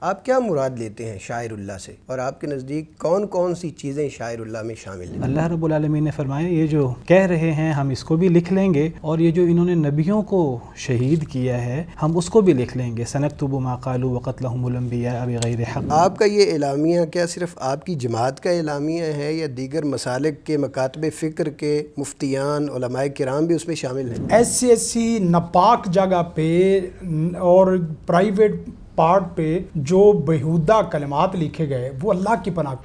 آپ کیا مراد لیتے ہیں شاعر اللہ سے، اور آپ کے نزدیک کون کون سی چیزیں شاعر اللہ میں شامل ہیں؟ اللہ رب العالمین نے فرمایا یہ جو کہہ رہے ہیں ہم اس کو بھی لکھ لیں گے، اور یہ جو انہوں نے نبیوں کو شہید کیا ہے ہم اس کو بھی لکھ لیں گے، سنکتب ما قالوا وقتلهم الانبیاء بغیر حق۔ آپ کا یہ اعلامیہ کیا صرف آپ کی جماعت کا اعلامیہ ہے یا دیگر مسالک کے مکاتب فکر کے مفتیان علماء کرام بھی اس میں شامل ہیں؟ ایسی ناپاک جگہ پہ اور پرائیویٹ پارٹ پہ جو بیہودہ کلمات لکھے گئے وہ اللہ کی پناہ،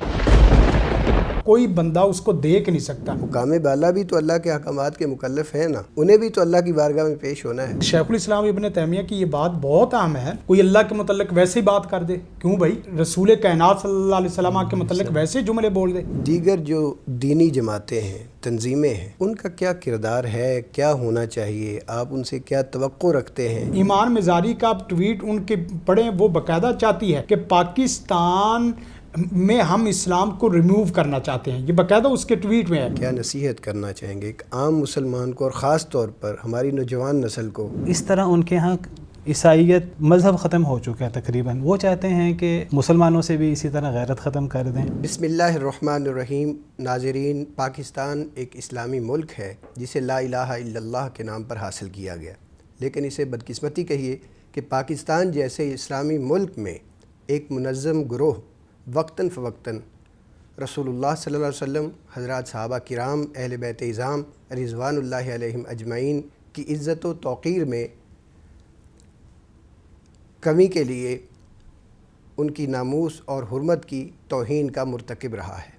کوئی بندہ اس کو دیکھ نہیں سکتا۔ حکام بالا بھی تو اللہ کے احکامات کے مکلف ہیں نا، انہیں بھی تو اللہ کی بارگاہ میں پیش ہونا ہے۔ شیخ الاسلام ابن تیمیہ کی یہ بات بہت اہم ہے، کوئی اللہ کے متعلق ویسے ہی بات کر دے، کیوں بھائی رسول کائنات صلی اللہ علیہ وسلم کے متعلق ویسے جملے بول دے۔ دیگر جو دینی جماعتیں ہیں، تنظیمیں ہیں، ان کا کیا کردار ہے، کیا ہونا چاہیے، آپ ان سے کیا توقع رکھتے ہیں؟ ایمان مزاری کا ٹویٹ ان کے پڑھیں، وہ باقاعدہ چاہتی ہے کہ پاکستان میں ہم اسلام کو ریموو کرنا چاہتے ہیں، یہ باقاعدہ اس کے ٹویٹ میں ہے۔ کیا نصیحت کرنا چاہیں گے ایک عام مسلمان کو اور خاص طور پر ہماری نوجوان نسل کو؟ اس طرح ان کے ہاں عیسائیت مذہب ختم ہو چکا ہے تقریباً، وہ چاہتے ہیں کہ مسلمانوں سے بھی اسی طرح غیرت ختم کر دیں۔ بسم اللہ الرحمن الرحیم۔ ناظرین، پاکستان ایک اسلامی ملک ہے جسے لا الہ الا اللہ کے نام پر حاصل کیا گیا، لیکن اسے بدقسمتی کہیے کہ پاکستان جیسے اسلامی ملک میں ایک منظم گروہ وقتاً فوقتاً رسول اللہ صلی اللہ علیہ وسلم، حضرات صحابہ کرام، اہل بیت اعظام رضوان اللہ علیہم اجمعین کی عزت و توقیر میں کمی کے لیے ان کی ناموس اور حرمت کی توہین کا مرتکب رہا ہے۔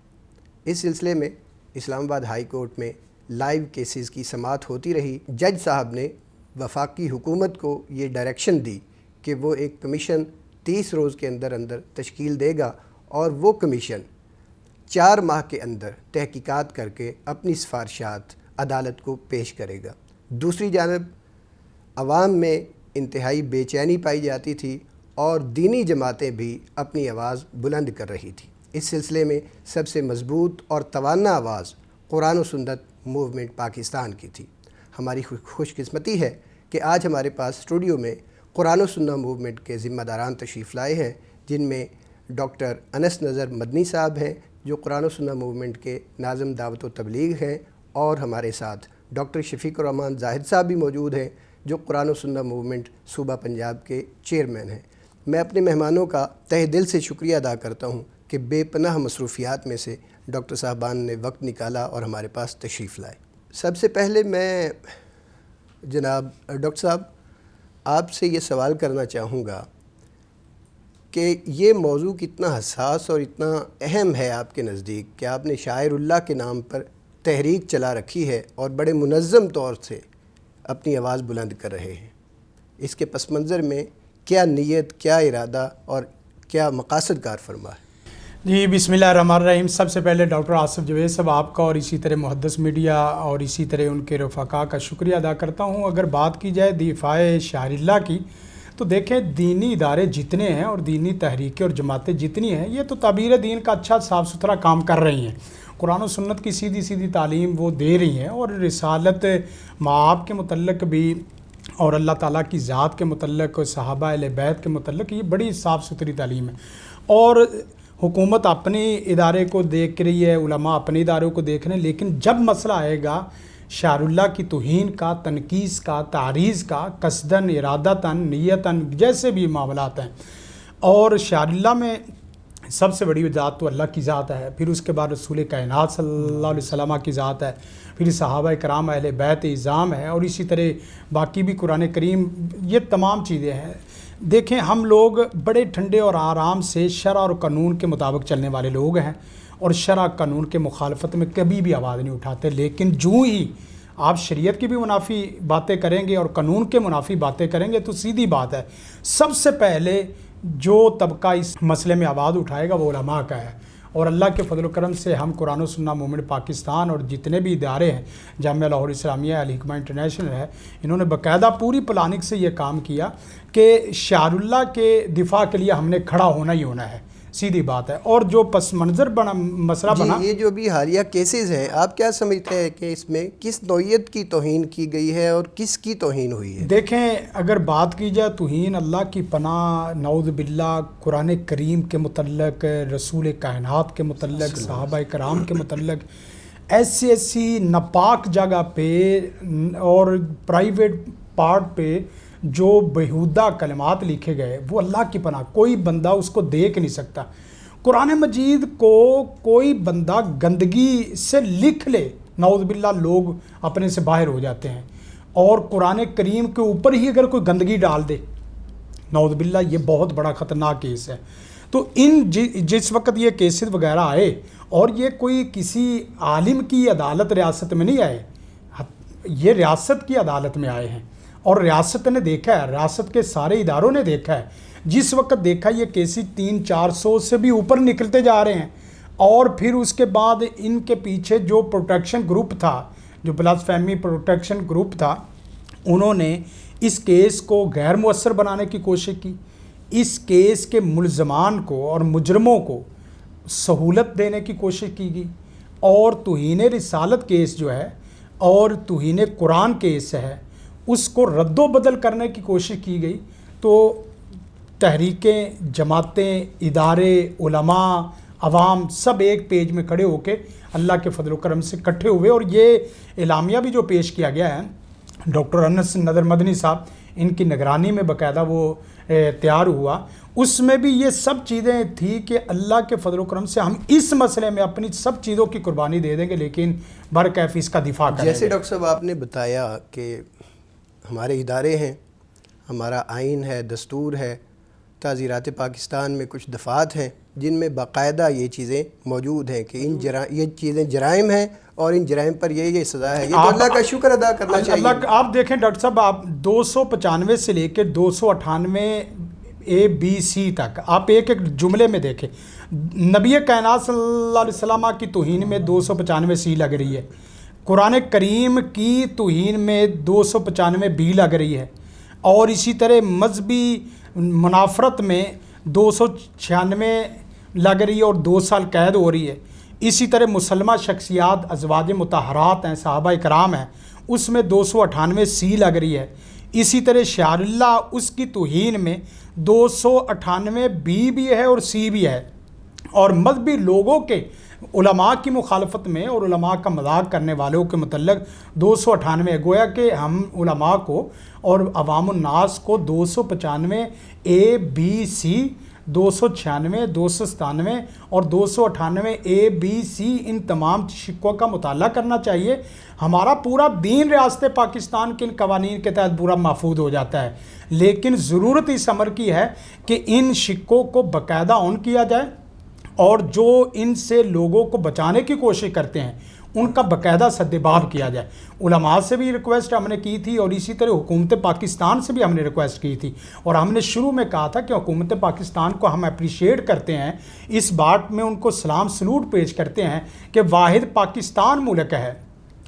اس سلسلے میں اسلام آباد ہائی کورٹ میں لائیو کیسز کی سماعت ہوتی رہی۔ جج صاحب نے وفاقی حکومت کو یہ ڈائریکشن دی کہ وہ ایک کمیشن 30 روز کے اندر اندر تشکیل دے گا، اور وہ کمیشن 4 ماہ کے اندر تحقیقات کر کے اپنی سفارشات عدالت کو پیش کرے گا۔ دوسری جانب عوام میں انتہائی بے چینی پائی جاتی تھی اور دینی جماعتیں بھی اپنی آواز بلند کر رہی تھی۔ اس سلسلے میں سب سے مضبوط اور توانا آواز قرآن و سنت موومنٹ پاکستان کی تھی۔ ہماری خوش قسمتی ہے کہ آج ہمارے پاس اسٹوڈیو میں قرآن و سنت موومنٹ کے ذمہ داران تشریف لائے ہیں، جن میں ڈاکٹر انس نظر مدنی صاحب ہیں جو قرآن و سنت موومنٹ کے ناظم دعوت و تبلیغ ہیں، اور ہمارے ساتھ ڈاکٹر شفیق الرحمان زاہد صاحب بھی موجود ہیں جو قرآن و سنت موومنٹ صوبہ پنجاب کے چیئرمین ہیں۔ میں اپنے مہمانوں کا تہ دل سے شکریہ ادا کرتا ہوں کہ بے پناہ مصروفیات میں سے ڈاکٹر صاحبان نے وقت نکالا اور ہمارے پاس تشریف لائے۔ سب سے پہلے میں جناب ڈاکٹر صاحب آپ سے یہ سوال کرنا چاہوں گا کہ یہ موضوع کتنا حساس اور اتنا اہم ہے آپ کے نزدیک کہ آپ نے شاعر اللہ کے نام پر تحریک چلا رکھی ہے اور بڑے منظم طور سے اپنی آواز بلند کر رہے ہیں۔ اس کے پس منظر میں کیا نیت، کیا ارادہ اور کیا مقاصد کار فرما ہے؟ جی بسم اللہ الرحمن الرحیم۔ سب سے پہلے ڈاکٹر آصف جوید صاحب آپ کا اور اسی طرح محدث میڈیا اور اسی طرح ان کے رفقا کا شکریہ ادا کرتا ہوں۔ اگر بات کی جائے دفاع شاعر اللہ کی، تو دیکھیں دینی ادارے جتنے ہیں اور دینی تحریکیں اور جماعتیں جتنی ہیں یہ تو تعبیر دین کا اچھا صاف ستھرا کام کر رہی ہیں، قرآن و سنت کی سیدھی سیدھی تعلیم وہ دے رہی ہیں، اور رسالت معاب کے متعلق بھی اور اللہ تعالیٰ کی ذات کے متعلق، صحابہ اہل بیت کے متعلق یہ بڑی صاف ستھری تعلیم ہے۔ اور حکومت اپنے ادارے کو دیکھ رہی ہے، علماء اپنے اداروں کو دیکھ رہے ہیں، لیکن جب مسئلہ آئے گا شاعر اللہ کی توہین کا، تنقیص کا، تعریض کا، قصداً، ارادتاً، نیتاً، جیسے بھی معاملات ہیں، اور شاعر اللہ میں سب سے بڑی ذات تو اللہ کی ذات ہے، پھر اس کے بعد رسول کائنات صلی اللہ علیہ وسلم کی ذات ہے، پھر صحابہ کرام اہل بیت اعظام ہے، اور اسی طرح باقی بھی قرآن کریم، یہ تمام چیزیں ہیں۔ دیکھیں ہم لوگ بڑے ٹھنڈے اور آرام سے شرع اور قانون کے مطابق چلنے والے لوگ ہیں، اور شرع قانون کے مخالفت میں کبھی بھی آواز نہیں اٹھاتے، لیکن جو ہی آپ شریعت کی بھی منافی باتیں کریں گے اور قانون کے منافی باتیں کریں گے تو سیدھی بات ہے سب سے پہلے جو طبقہ اس مسئلے میں آواز اٹھائے گا وہ علماء کا ہے۔ اور اللہ کے فضل و کرم سے ہم قرآن و سنت موومنٹ پاکستان اور جتنے بھی ادارے ہیں، جامعہ لاہور اسلامیہ، الحکمہ انٹرنیشنل ہے، انہوں نے باقاعدہ پوری پلاننگ سے یہ کام کیا کہ شاعر اللہ کے دفاع کے لیے ہم نے کھڑا ہونا ہی ہونا ہے۔ سیدھی بات ہے. اور جو پس منظر بنا مسئلہ بنا, یہ جو بھی حالیہ کیسز ہیں آپ کیا سمجھتے ہیں کہ اس میں کس نوعیت کی توہین کی گئی ہے اور کس کی توہین ہوئی ہے؟ دیکھیں اگر بات کی جائے توہین اللہ کی پناہ نعوذ باللہ قرآن کریم کے متعلق, رسول کائنات کے متعلق, صحابہ کرام کے متعلق, ایسی ناپاک جگہ پہ اور پرائیویٹ پارٹ پہ جو بیہودہ کلمات لکھے گئے, وہ اللہ کی پناہ کوئی بندہ اس کو دیکھ نہیں سکتا. قرآن مجید کو کوئی بندہ گندگی سے لکھ لے, نعوذ باللہ لوگ اپنے سے باہر ہو جاتے ہیں. اور قرآن کریم کے اوپر ہی اگر کوئی گندگی ڈال دے, نعوذ باللہ یہ بہت بڑا خطرناک کیس ہے. تو جس وقت یہ کیسز وغیرہ آئے, اور یہ کوئی کسی عالم کی عدالت ریاست میں نہیں آئے, یہ ریاست کی عدالت میں آئے ہیں, اور ریاست نے دیکھا ہے, ریاست کے سارے اداروں نے دیکھا ہے. جس وقت دیکھا یہ کیسز 300-400 سے بھی اوپر نکلتے جا رہے ہیں, اور پھر اس کے بعد ان کے پیچھے جو پروٹیکشن گروپ تھا, جو بلاس فہمی پروٹیکشن گروپ تھا, انہوں نے اس کیس کو غیر مؤثر بنانے کی کوشش کی. اس کیس کے ملزمان کو اور مجرموں کو سہولت دینے کی کوشش کی گئی, اور توہین رسالت کیس جو ہے اور توہین قرآن کیس ہے اس کو رد و بدل کرنے کی کوشش کی گئی. تو تحریکیں, جماعتیں, ادارے, علماء, عوام سب ایک پیج میں کھڑے ہو کے اللہ کے فضل و کرم سے اکٹھے ہوئے. اور یہ اعلامیہ بھی جو پیش کیا گیا ہے ڈاکٹر انس نظر مدنی صاحب, ان کی نگرانی میں باقاعدہ وہ تیار ہوا, اس میں بھی یہ سب چیزیں تھی کہ اللہ کے فضل و کرم سے ہم اس مسئلے میں اپنی سب چیزوں کی قربانی دے دیں گے, لیکن برکیف اس کا دفاع کریں گے. جیسے ڈاکٹر صاحب آپ نے بتایا کہ ہمارے ادارے ہیں, ہمارا آئین ہے, دستور ہے, تعزیرات پاکستان میں کچھ دفعات ہیں جن میں باقاعدہ یہ چیزیں موجود ہیں کہ یہ چیزیں جرائم ہیں اور ان جرائم پر یہ سزا ہے. یہ تو اللہ کا شکر ادا کرنا چاہیے. اللہ آپ دیکھیں ڈاکٹر صاحب, آپ 295 سے لے کے 298 ABC تک آپ ایک ایک جملے میں دیکھیں. نبی کائنات صلی اللہ علیہ وسلم کی توہین میں 295C لگ رہی ہے, قرآن کریم کی توہین میں 295B لگ رہی ہے, اور اسی طرح مذہبی منافرت میں 296 لگ رہی ہے اور 2 سال قید ہو رہی ہے. اسی طرح مسلمہ شخصیات ازواج مطہرات ہیں, صحابہ کرام ہیں, اس میں 298C لگ رہی ہے. اسی طرح شعار اللہ اس کی توہین میں 298B بھی ہے اور C بھی ہے. اور مذہبی لوگوں کے علماء کی مخالفت میں اور علماء کا مذاق کرنے والوں کے متعلق 298 گویا کہ ہم علماء کو اور عوام الناس کو 295ABC 296 297 اور 298ABC ان تمام شقوں کا مطالعہ کرنا چاہیے. ہمارا پورا دین ریاست پاکستان کے ان قوانین کے تحت پورا محفوظ ہو جاتا ہے, لیکن ضرورت اس امر کی ہے کہ ان شقوں کو باقاعدہ آن کیا جائے, اور جو ان سے لوگوں کو بچانے کی کوشش کرتے ہیں ان کا باقاعدہ سدباب کیا جائے. علماء سے بھی ریکویسٹ ہم نے کی تھی, اور اسی طرح حکومت پاکستان سے بھی ہم نے ریکویسٹ کی تھی, اور ہم نے شروع میں کہا تھا کہ حکومت پاکستان کو ہم اپریشیٹ کرتے ہیں, اس بات میں ان کو سلام سلوٹ پیش کرتے ہیں کہ واحد پاکستان ملک ہے,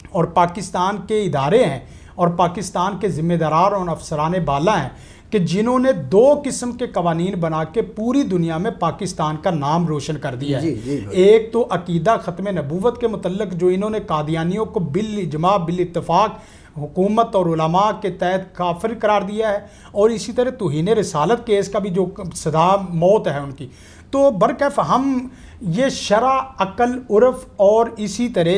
اور پاکستان کے ادارے ہیں, اور پاکستان کے ذمہ داران اور افسران بالا ہیں کہ جنہوں نے 2 قسم کے قوانین بنا کے پوری دنیا میں پاکستان کا نام روشن کر دیا ہے. ایک تو عقیدہ ختم نبوت کے متعلق جو انہوں نے قادیانیوں کو بالاجماع بالاتفاق حکومت اور علماء کے تحت کافر قرار دیا ہے, اور اسی طرح توہین رسالت کیس کا بھی جو سزا موت ہے ان کی. تو برکیف ہم یہ شرع, عقل, عرف اور اسی طرح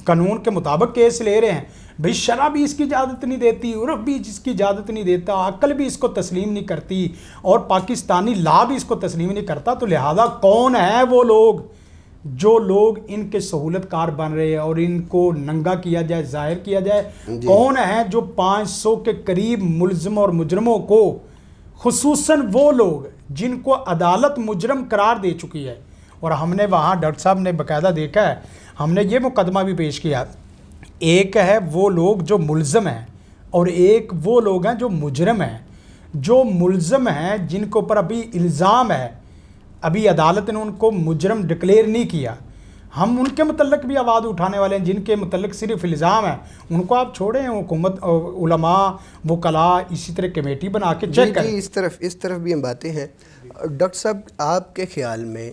قانون کے مطابق کیس لے رہے ہیں. بھئی شرع بھی اس کی اجازت نہیں دیتی, عرف بھی اس کی اجازت نہیں دیتا, عقل بھی اس کو تسلیم نہیں کرتی, اور پاکستانی لا بھی اس کو تسلیم نہیں کرتا. تو لہذا کون ہے وہ لوگ جو لوگ ان کے سہولت کار بن رہے ہیں اور ان کو ننگا کیا جائے, ظاہر کیا جائے؟ کون ہیں جو 500 کے قریب ملزم اور مجرموں کو, خصوصاً وہ لوگ جن کو عدالت مجرم قرار دے چکی ہے. اور ہم نے وہاں ڈاکٹر صاحب نے باقاعدہ دیکھا ہے, ہم نے یہ مقدمہ بھی پیش کیا, ایک ہے وہ لوگ جو ملزم ہیں اور ایک وہ لوگ ہیں جو مجرم ہیں. جو ملزم ہیں جن کے اوپر ابھی الزام ہے, ابھی عدالت نے ان کو مجرم ڈکلیئر نہیں کیا, ہم ان کے متعلق بھی آواز اٹھانے والے ہیں جن کے متعلق صرف الزام ہے، ان کو آپ چھوڑیں، حکومت، علماء، وکلاء اسی طرح کمیٹی بنا کے چیک کریں۔ جی اس طرف بھی ہم باتیں ہیں۔ ڈاکٹر صاحب، آپ کے خیال میں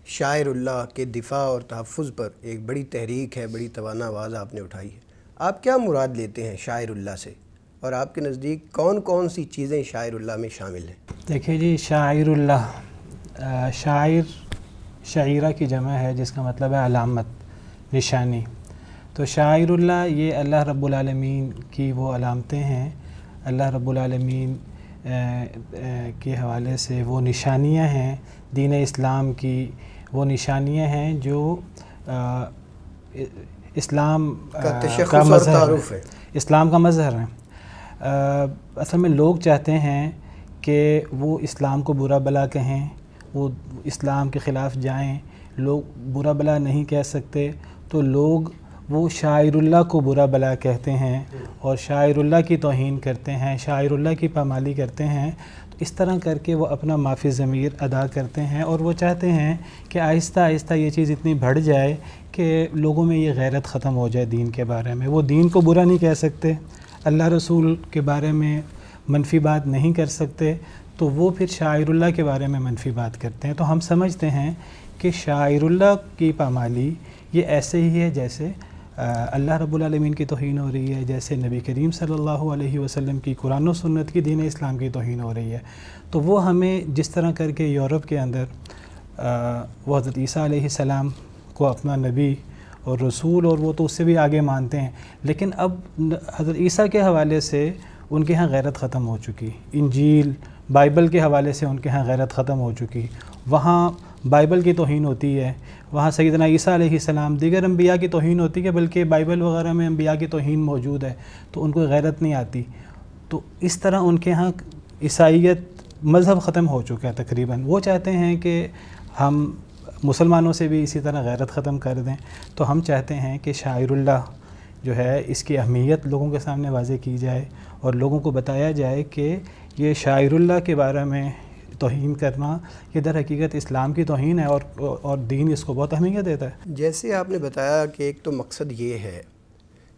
شاعر اللہ کے دفاع اور تحفظ پر ایک بڑی تحریک ہے، بڑی توانا آواز آپ نے اٹھائی ہے، آپ کیا مراد لیتے ہیں شاعر اللہ سے، اور آپ کے نزدیک کون کون سی چیزیں شاعر اللہ میں شامل ہیں؟ دیکھیے جی، شاعر اللہ، شاعرہ کی جمع ہے جس کا مطلب ہے علامت، نشانی۔ تو شاعر اللہ یہ اللہ رب العالمین کی وہ علامتیں ہیں، اللہ رب العالمین کے حوالے سے وہ نشانیاں ہیں، دین اسلام کی وہ نشانیاں ہیں جو اسلام کا مظہر ہے، اسلام کا مظہر ہے۔ اصل میں لوگ چاہتے ہیں کہ وہ اسلام کو برا بلا کہیں، وہ اسلام کے خلاف جائیں، لوگ برا بلا نہیں کہہ سکتے، تو لوگ وہ شاعر اللہ کو برا بلا کہتے ہیں اور شاعر اللہ کی توہین کرتے ہیں، شاعر اللہ کی پامالی کرتے ہیں۔ تو اس طرح کر کے وہ اپنا معافی ضمیر ادا کرتے ہیں، اور وہ چاہتے ہیں کہ آہستہ آہستہ یہ چیز اتنی بڑھ جائے کہ لوگوں میں یہ غیرت ختم ہو جائے دین کے بارے میں۔ وہ دین کو برا نہیں کہہ سکتے، اللہ رسول کے بارے میں منفی بات نہیں کر سکتے، تو وہ پھر شاعر اللہ کے بارے میں منفی بات کرتے ہیں۔ تو ہم سمجھتے ہیں کہ شاعر اللہ کی پامالی یہ ایسے ہی ہے جیسے اللہ رب العالمین کی توہین ہو رہی ہے، جیسے نبی کریم صلی اللہ علیہ وسلم کی قرآن و سنت کی، دین اسلام کی توہین ہو رہی ہے۔ تو وہ ہمیں جس طرح کر کے یورپ کے اندر وہ حضرت عیسیٰ علیہ السلام کو اپنا نبی اور رسول، اور وہ تو اس سے بھی آگے مانتے ہیں، لیکن اب حضرت عیسیٰ کے حوالے سے ان کے ہاں غیرت ختم ہو چکی، انجیل بائبل کے حوالے سے ان کے ہاں غیرت ختم ہو چکی، وہاں بائبل کی توہین ہوتی ہے، وہاں سیدنا عیسیٰ علیہ السلام، دیگر انبیاء کی توہین ہوتی ہے، بلکہ بائبل وغیرہ میں انبیاء کی توہین موجود ہے، تو ان کو غیرت نہیں آتی۔ تو اس طرح ان کے ہاں عیسائیت مذہب ختم ہو چکا ہے تقریباً۔ وہ چاہتے ہیں کہ ہم مسلمانوں سے بھی اسی طرح غیرت ختم کر دیں، تو ہم چاہتے ہیں کہ شاعر اللہ جو ہے اس کی اہمیت لوگوں کے سامنے واضح کی جائے اور لوگوں کو بتایا جائے کہ یہ شاعر اللہ کے بارے میں توہین کرنا یہ در حقیقت اسلام کی توہین ہے، اور دین اس کو بہت اہمیت دیتا ہے۔ جیسے آپ نے بتایا کہ ایک تو مقصد یہ ہے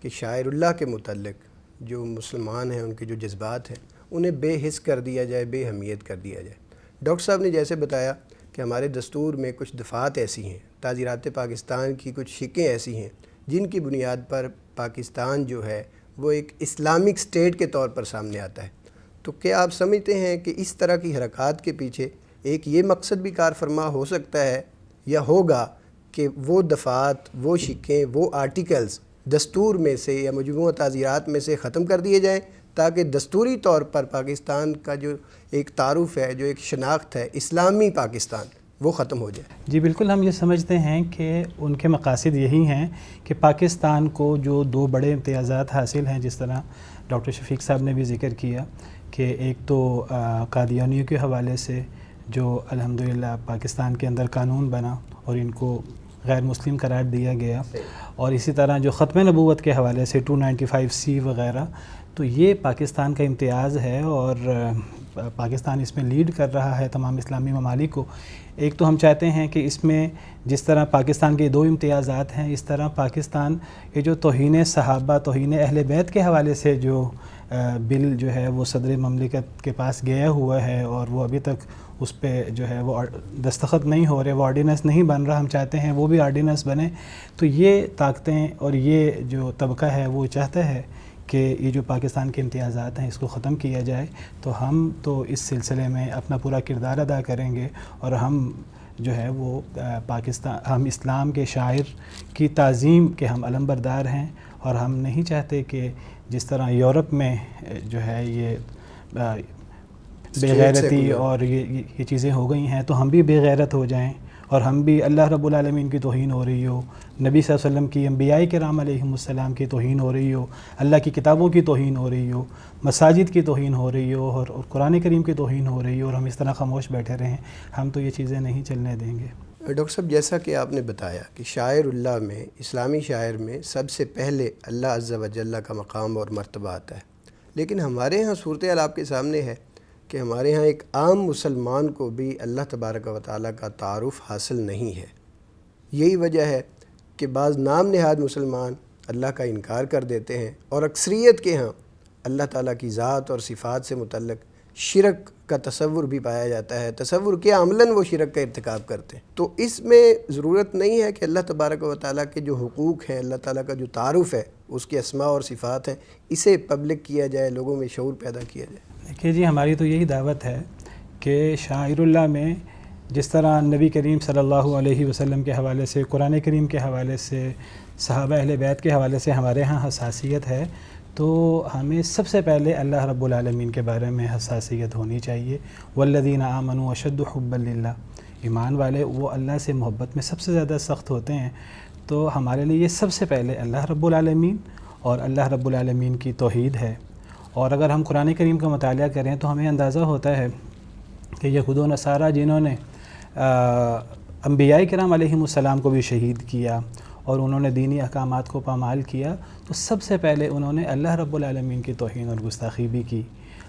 کہ شاعر اللہ کے متعلق جو مسلمان ہیں ان کے جو جذبات ہیں انہیں بے حس کر دیا جائے، بے اہمیت کر دیا جائے۔ ڈاکٹر صاحب نے جیسے بتایا کہ ہمارے دستور میں کچھ دفعات ایسی ہیں، تعزیرات پاکستان کی کچھ شقیں ایسی ہیں جن کی بنیاد پر پاکستان جو ہے وہ ایک اسلامک سٹیٹ کے طور پر سامنے آتا ہے۔ تو کیا آپ سمجھتے ہیں کہ اس طرح کی حرکات کے پیچھے ایک یہ مقصد بھی کار فرما ہو سکتا ہے یا ہوگا کہ وہ دفعات، وہ شقیں، وہ آرٹیکلز دستور میں سے یا مجموعہ تعزیرات میں سے ختم کر دیے جائیں تاکہ دستوری طور پر پاکستان کا جو ایک تعارف ہے، جو ایک شناخت ہے اسلامی پاکستان، وہ ختم ہو جائے؟ جی بالکل، ہم یہ سمجھتے ہیں کہ ان کے مقاصد یہی ہیں کہ پاکستان کو جو دو بڑے امتیازات حاصل ہیں، جس طرح ڈاکٹر شفیق صاحب نے بھی ذکر کیا کہ ایک تو قادیانیوں کے حوالے سے جو الحمدللہ پاکستان کے اندر قانون بنا اور ان کو غیر مسلم قرار دیا گیا، اور اسی طرح جو ختم نبوت کے حوالے سے 295C وغیرہ، تو یہ پاکستان کا امتیاز ہے اور پاکستان اس میں لیڈ کر رہا ہے تمام اسلامی ممالک کو۔ ایک تو ہم چاہتے ہیں کہ اس میں جس طرح پاکستان کے دو امتیازات ہیں، اس طرح پاکستان یہ جو توہین صحابہ، توہین اہل بیت کے حوالے سے جو بل جو ہے وہ صدر مملکت کے پاس گیا ہوا ہے اور وہ ابھی تک اس پہ جو ہے وہ دستخط نہیں ہو رہے، وہ آرڈیننس نہیں بن رہا، ہم چاہتے ہیں وہ بھی آرڈیننس بنے۔ تو یہ طاقتیں اور یہ جو طبقہ ہے وہ چاہتا ہے کہ یہ جو پاکستان کے امتیازات ہیں اس کو ختم کیا جائے، تو ہم تو اس سلسلے میں اپنا پورا کردار ادا کریں گے، اور ہم جو ہے وہ ہم اسلام کے شاعر کی تعظیم کے ہم علم بردار ہیں، اور ہم نہیں چاہتے کہ جس طرح یورپ میں جو ہے یہ بے غیرتی اور یہ چیزیں ہو گئی ہیں، تو ہم بھی بے غیرت ہو جائیں اور ہم بھی اللہ رب العالمین کی توہین ہو رہی ہو، نبی صلی اللہ علیہ وسلم کی، انبیاء کرام علیہم السلام کی توہین ہو رہی ہو، اللہ کی کتابوں کی توہین ہو رہی ہو، مساجد کی توہین ہو رہی ہو، اور قرآن کریم کی توہین ہو رہی ہو، اور ہم اس طرح خاموش بیٹھے رہیں، ہم تو یہ چیزیں نہیں چلنے دیں گے۔ ڈاکٹر صاحب، جیسا کہ آپ نے بتایا کہ شاعر اللہ میں، اسلامی شاعر میں سب سے پہلے اللہ عز و جل کا مقام اور مرتبہ آتا ہے، لیکن ہمارے ہاں صورتحال آپ کے سامنے ہے کہ ہمارے ہاں ایک عام مسلمان کو بھی اللہ تبارک و تعالیٰ کا تعارف حاصل نہیں ہے۔ یہی وجہ ہے کہ بعض نام نہاد مسلمان اللہ کا انکار کر دیتے ہیں، اور اکثریت کے ہاں اللہ تعالیٰ کی ذات اور صفات سے متعلق شرک کا تصور بھی پایا جاتا ہے، تصور کیا عملاً وہ شرک کا ارتکاب کرتے ہیں۔ تو اس میں ضرورت نہیں ہے کہ اللہ تبارک و تعالیٰ کے جو حقوق ہیں، اللہ تعالیٰ کا جو تعارف ہے، اس کے اسماء اور صفات ہیں، اسے پبلک کیا جائے، لوگوں میں شعور پیدا کیا جائے۔ دیکھیے جی، ہماری تو یہی دعوت ہے کہ شاعر اللہ میں جس طرح نبی کریم صلی اللہ علیہ وسلم کے حوالے سے، قرآن کریم کے حوالے سے، صحابہ اہل بیت کے حوالے سے ہمارے ہاں حساسیت ہے، تو ہمیں سب سے پہلے اللہ رب العالمین کے بارے میں حساسیت ہونی چاہیے۔ والذین آمنوا اشد حبا للہ، ایمان والے وہ اللہ سے محبت میں سب سے زیادہ سخت ہوتے ہیں۔ تو ہمارے لیے یہ سب سے پہلے اللہ رب العالمین اور اللہ رب العالمین کی توحید ہے۔ اور اگر ہم قرآن کریم کا مطالعہ کریں تو ہمیں اندازہ ہوتا ہے کہ یہود و نصارہ جنہوں نے انبیاء کرام علیہم السلام کو بھی شہید کیا اور انہوں نے دینی احکامات کو پامال کیا، تو سب سے پہلے انہوں نے اللہ رب العالمین کی توہین اور گستاخی بھی کی۔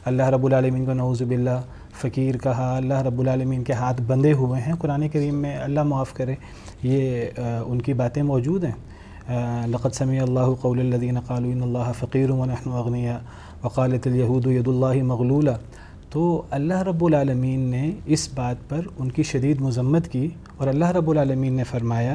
اللہ رب العالمین کو نعوذ باللہ فقیر کہا، اللہ رب العالمین کے ہاتھ بندھے ہوئے ہیں قرآن کریم میں، اللہ معاف کرے، یہ ان کی باتیں موجود ہیں۔ لقد سمع اللہ قول الذین قالوا ان اللہ فقیر ونحن اغنیاء وقالت الیہود ید اللہ مغلولہ۔ تو اللہ رب العالمین نے اس بات پر ان کی شدید مذمت کی، اور اللہ رب العالمین نے فرمایا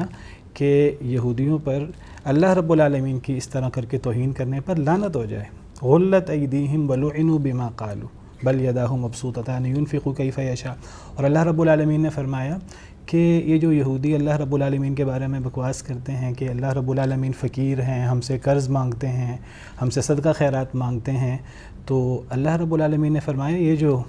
کہ یہودیوں پر اللہ رب العالمین کی اس طرح کر کے توہین کرنے پر لعنت ہو جائے۔ غلت ایدیہم ولعنوا بما قالوا بل یداہ مبسوطتان ینفق کیف یشاء۔ اور اللہ رب العالمین نے فرمایا کہ یہ جو یہودی اللہ رب العالمین کے بارے میں بکواس کرتے ہیں کہ اللہ رب العالمین فقیر ہیں، ہم سے قرض مانگتے ہیں، ہم سے صدقہ خیرات مانگتے ہیں، تو اللہ رب العالمین نے فرمایا یہ جو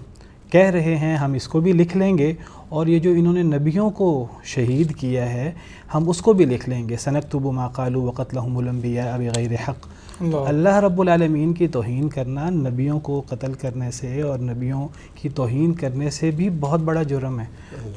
کہہ رہے ہیں ہم اس کو بھی لکھ لیں گے، اور یہ جو انہوں نے نبیوں کو شہید کیا ہے ہم اس کو بھی لکھ لیں گے۔ سنکتب ما قالوا وقتلہم الانبیاء بغیر حق۔ اللہ رب العالمین کی توہین کرنا نبیوں کو قتل کرنے سے اور نبیوں کی توہین کرنے سے بھی بہت بڑا جرم ہے۔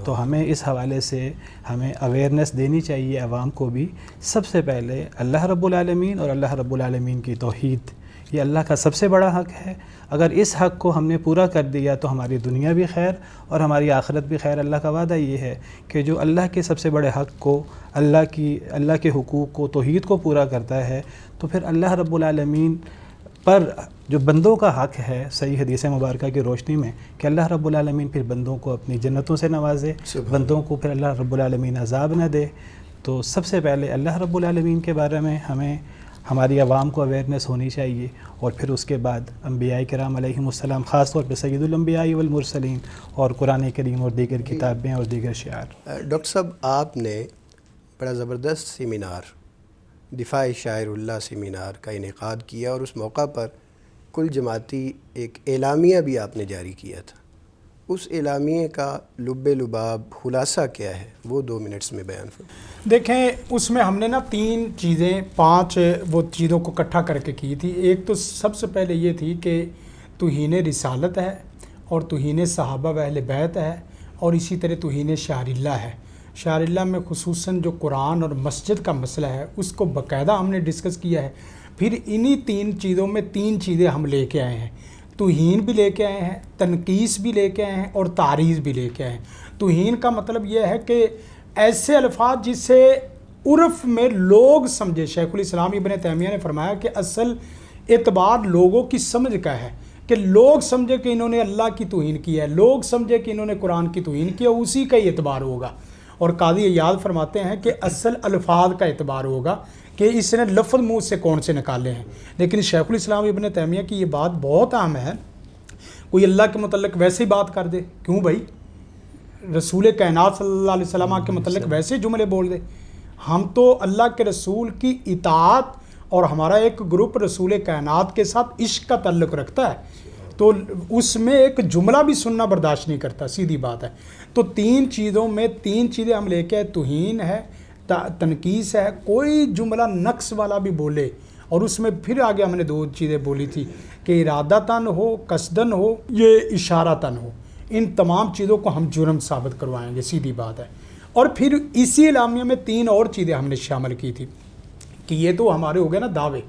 تو ہمیں اس حوالے سے ہمیں اویئرنیس دینی چاہیے عوام کو بھی۔ سب سے پہلے اللہ رب العالمین اور اللہ رب العالمین کی توحید، یہ اللہ کا سب سے بڑا حق ہے۔ اگر اس حق کو ہم نے پورا کر دیا تو ہماری دنیا بھی خیر اور ہماری آخرت بھی خیر۔ اللہ کا وعدہ یہ ہے کہ جو اللہ کے سب سے بڑے حق کو، اللہ کے حقوق کو، توحید کو پورا کرتا ہے، تو پھر اللہ رب العالمین پر جو بندوں کا حق ہے صحیح حدیث مبارکہ کی روشنی میں کہ اللہ رب العالمین پھر بندوں کو اپنی جنتوں سے نوازے، بندوں کو پھر اللہ رب العالمین عذاب نہ دے۔ تو سب سے پہلے اللہ رب العالمین کے بارے میں ہمیں ہماری عوام کو اویئرنیس ہونی چاہیے، اور پھر اس کے بعد انبیاء کرام علیہم السلام، خاص طور پہ سید الانبیاء والمرسلین، اور قرآن کریم اور دیگر کتابیں اور دیگر شعار۔ ڈاکٹر صاحب، آپ نے بڑا زبردست سیمینار، دفاع شاعر اللہ سیمینار کا انعقاد کیا، اور اس موقع پر کل جماعتی ایک اعلامیہ بھی آپ نے جاری کیا تھا۔ اس اعلامیے کا لب لباب خلاصہ کیا ہے، وہ 2 منٹس میں بیان فرمائیں۔ دیکھیں، اس میں ہم نے 5 وہ چیزوں کو اکٹھا کر کے کی تھی۔ ایک تو سب سے پہلے یہ تھی کہ توہین رسالت ہے، اور توہین صحابہ و اہل بیت ہے، اور اسی طرح توہین شعر اللہ ہے۔ شعر اللہ میں خصوصاً جو قرآن اور مسجد کا مسئلہ ہے اس کو باقاعدہ ہم نے ڈسکس کیا ہے۔ پھر انہی 3 چیزوں میں 3 چیزیں ہم لے کے آئے ہیں۔ توہین بھی لے کے آئے ہیں، تنقیص بھی لے کے آئے ہیں، اور تعریض بھی لے کے آئے ہیں۔ توہین کا مطلب یہ ہے کہ ایسے الفاظ جسے عرف میں لوگ سمجھے۔ شیخ الاسلام ابن تیمیہ نے فرمایا کہ اصل اعتبار لوگوں کی سمجھ کا ہے، کہ لوگ سمجھے کہ انہوں نے اللہ کی توہین کی ہے، لوگ سمجھے کہ انہوں نے قرآن کی توہین کی ہے، اسی کا ہی اعتبار ہوگا۔ اور قاضی عیاض فرماتے ہیں کہ اصل الفاظ کا اعتبار ہوگا کہ اس نے لفظ منہ سے کون سے نکالے ہیں۔ لیکن شیخ الاسلام ابن تیمیہ کی یہ بات بہت اہم ہے، کوئی اللہ کے متعلق ویسے ہی بات کر دے، کیوں بھائی؟ رسول کائنات صلی اللہ علیہ وسلم کے متعلق ویسے جملے بول دے۔ ہم تو اللہ کے رسول کی اطاعت، اور ہمارا ایک گروپ رسول کائنات کے ساتھ عشق کا تعلق رکھتا ہے، تو اس میں ایک جملہ بھی سننا برداشت نہیں کرتا، سیدھی بات ہے۔ تو 3 چیزوں میں 3 چیزیں ہم لے کے آئے، توہین ہے، تنقیص ہے، کوئی جملہ نقص والا بھی بولے، اور اس میں پھر آگے ہم نے 2 چیزیں بولی تھی کہ ارادتاً ہو، قصداً ہو، یہ اشارتاً ہو، ان تمام چیزوں کو ہم جرم ثابت کروائیں گے، سیدھی بات ہے۔ اور پھر اسی اعلامیہ میں 3 اور چیزیں ہم نے شامل کی تھی کہ یہ تو ہمارے ہو گئے نا دعوے۔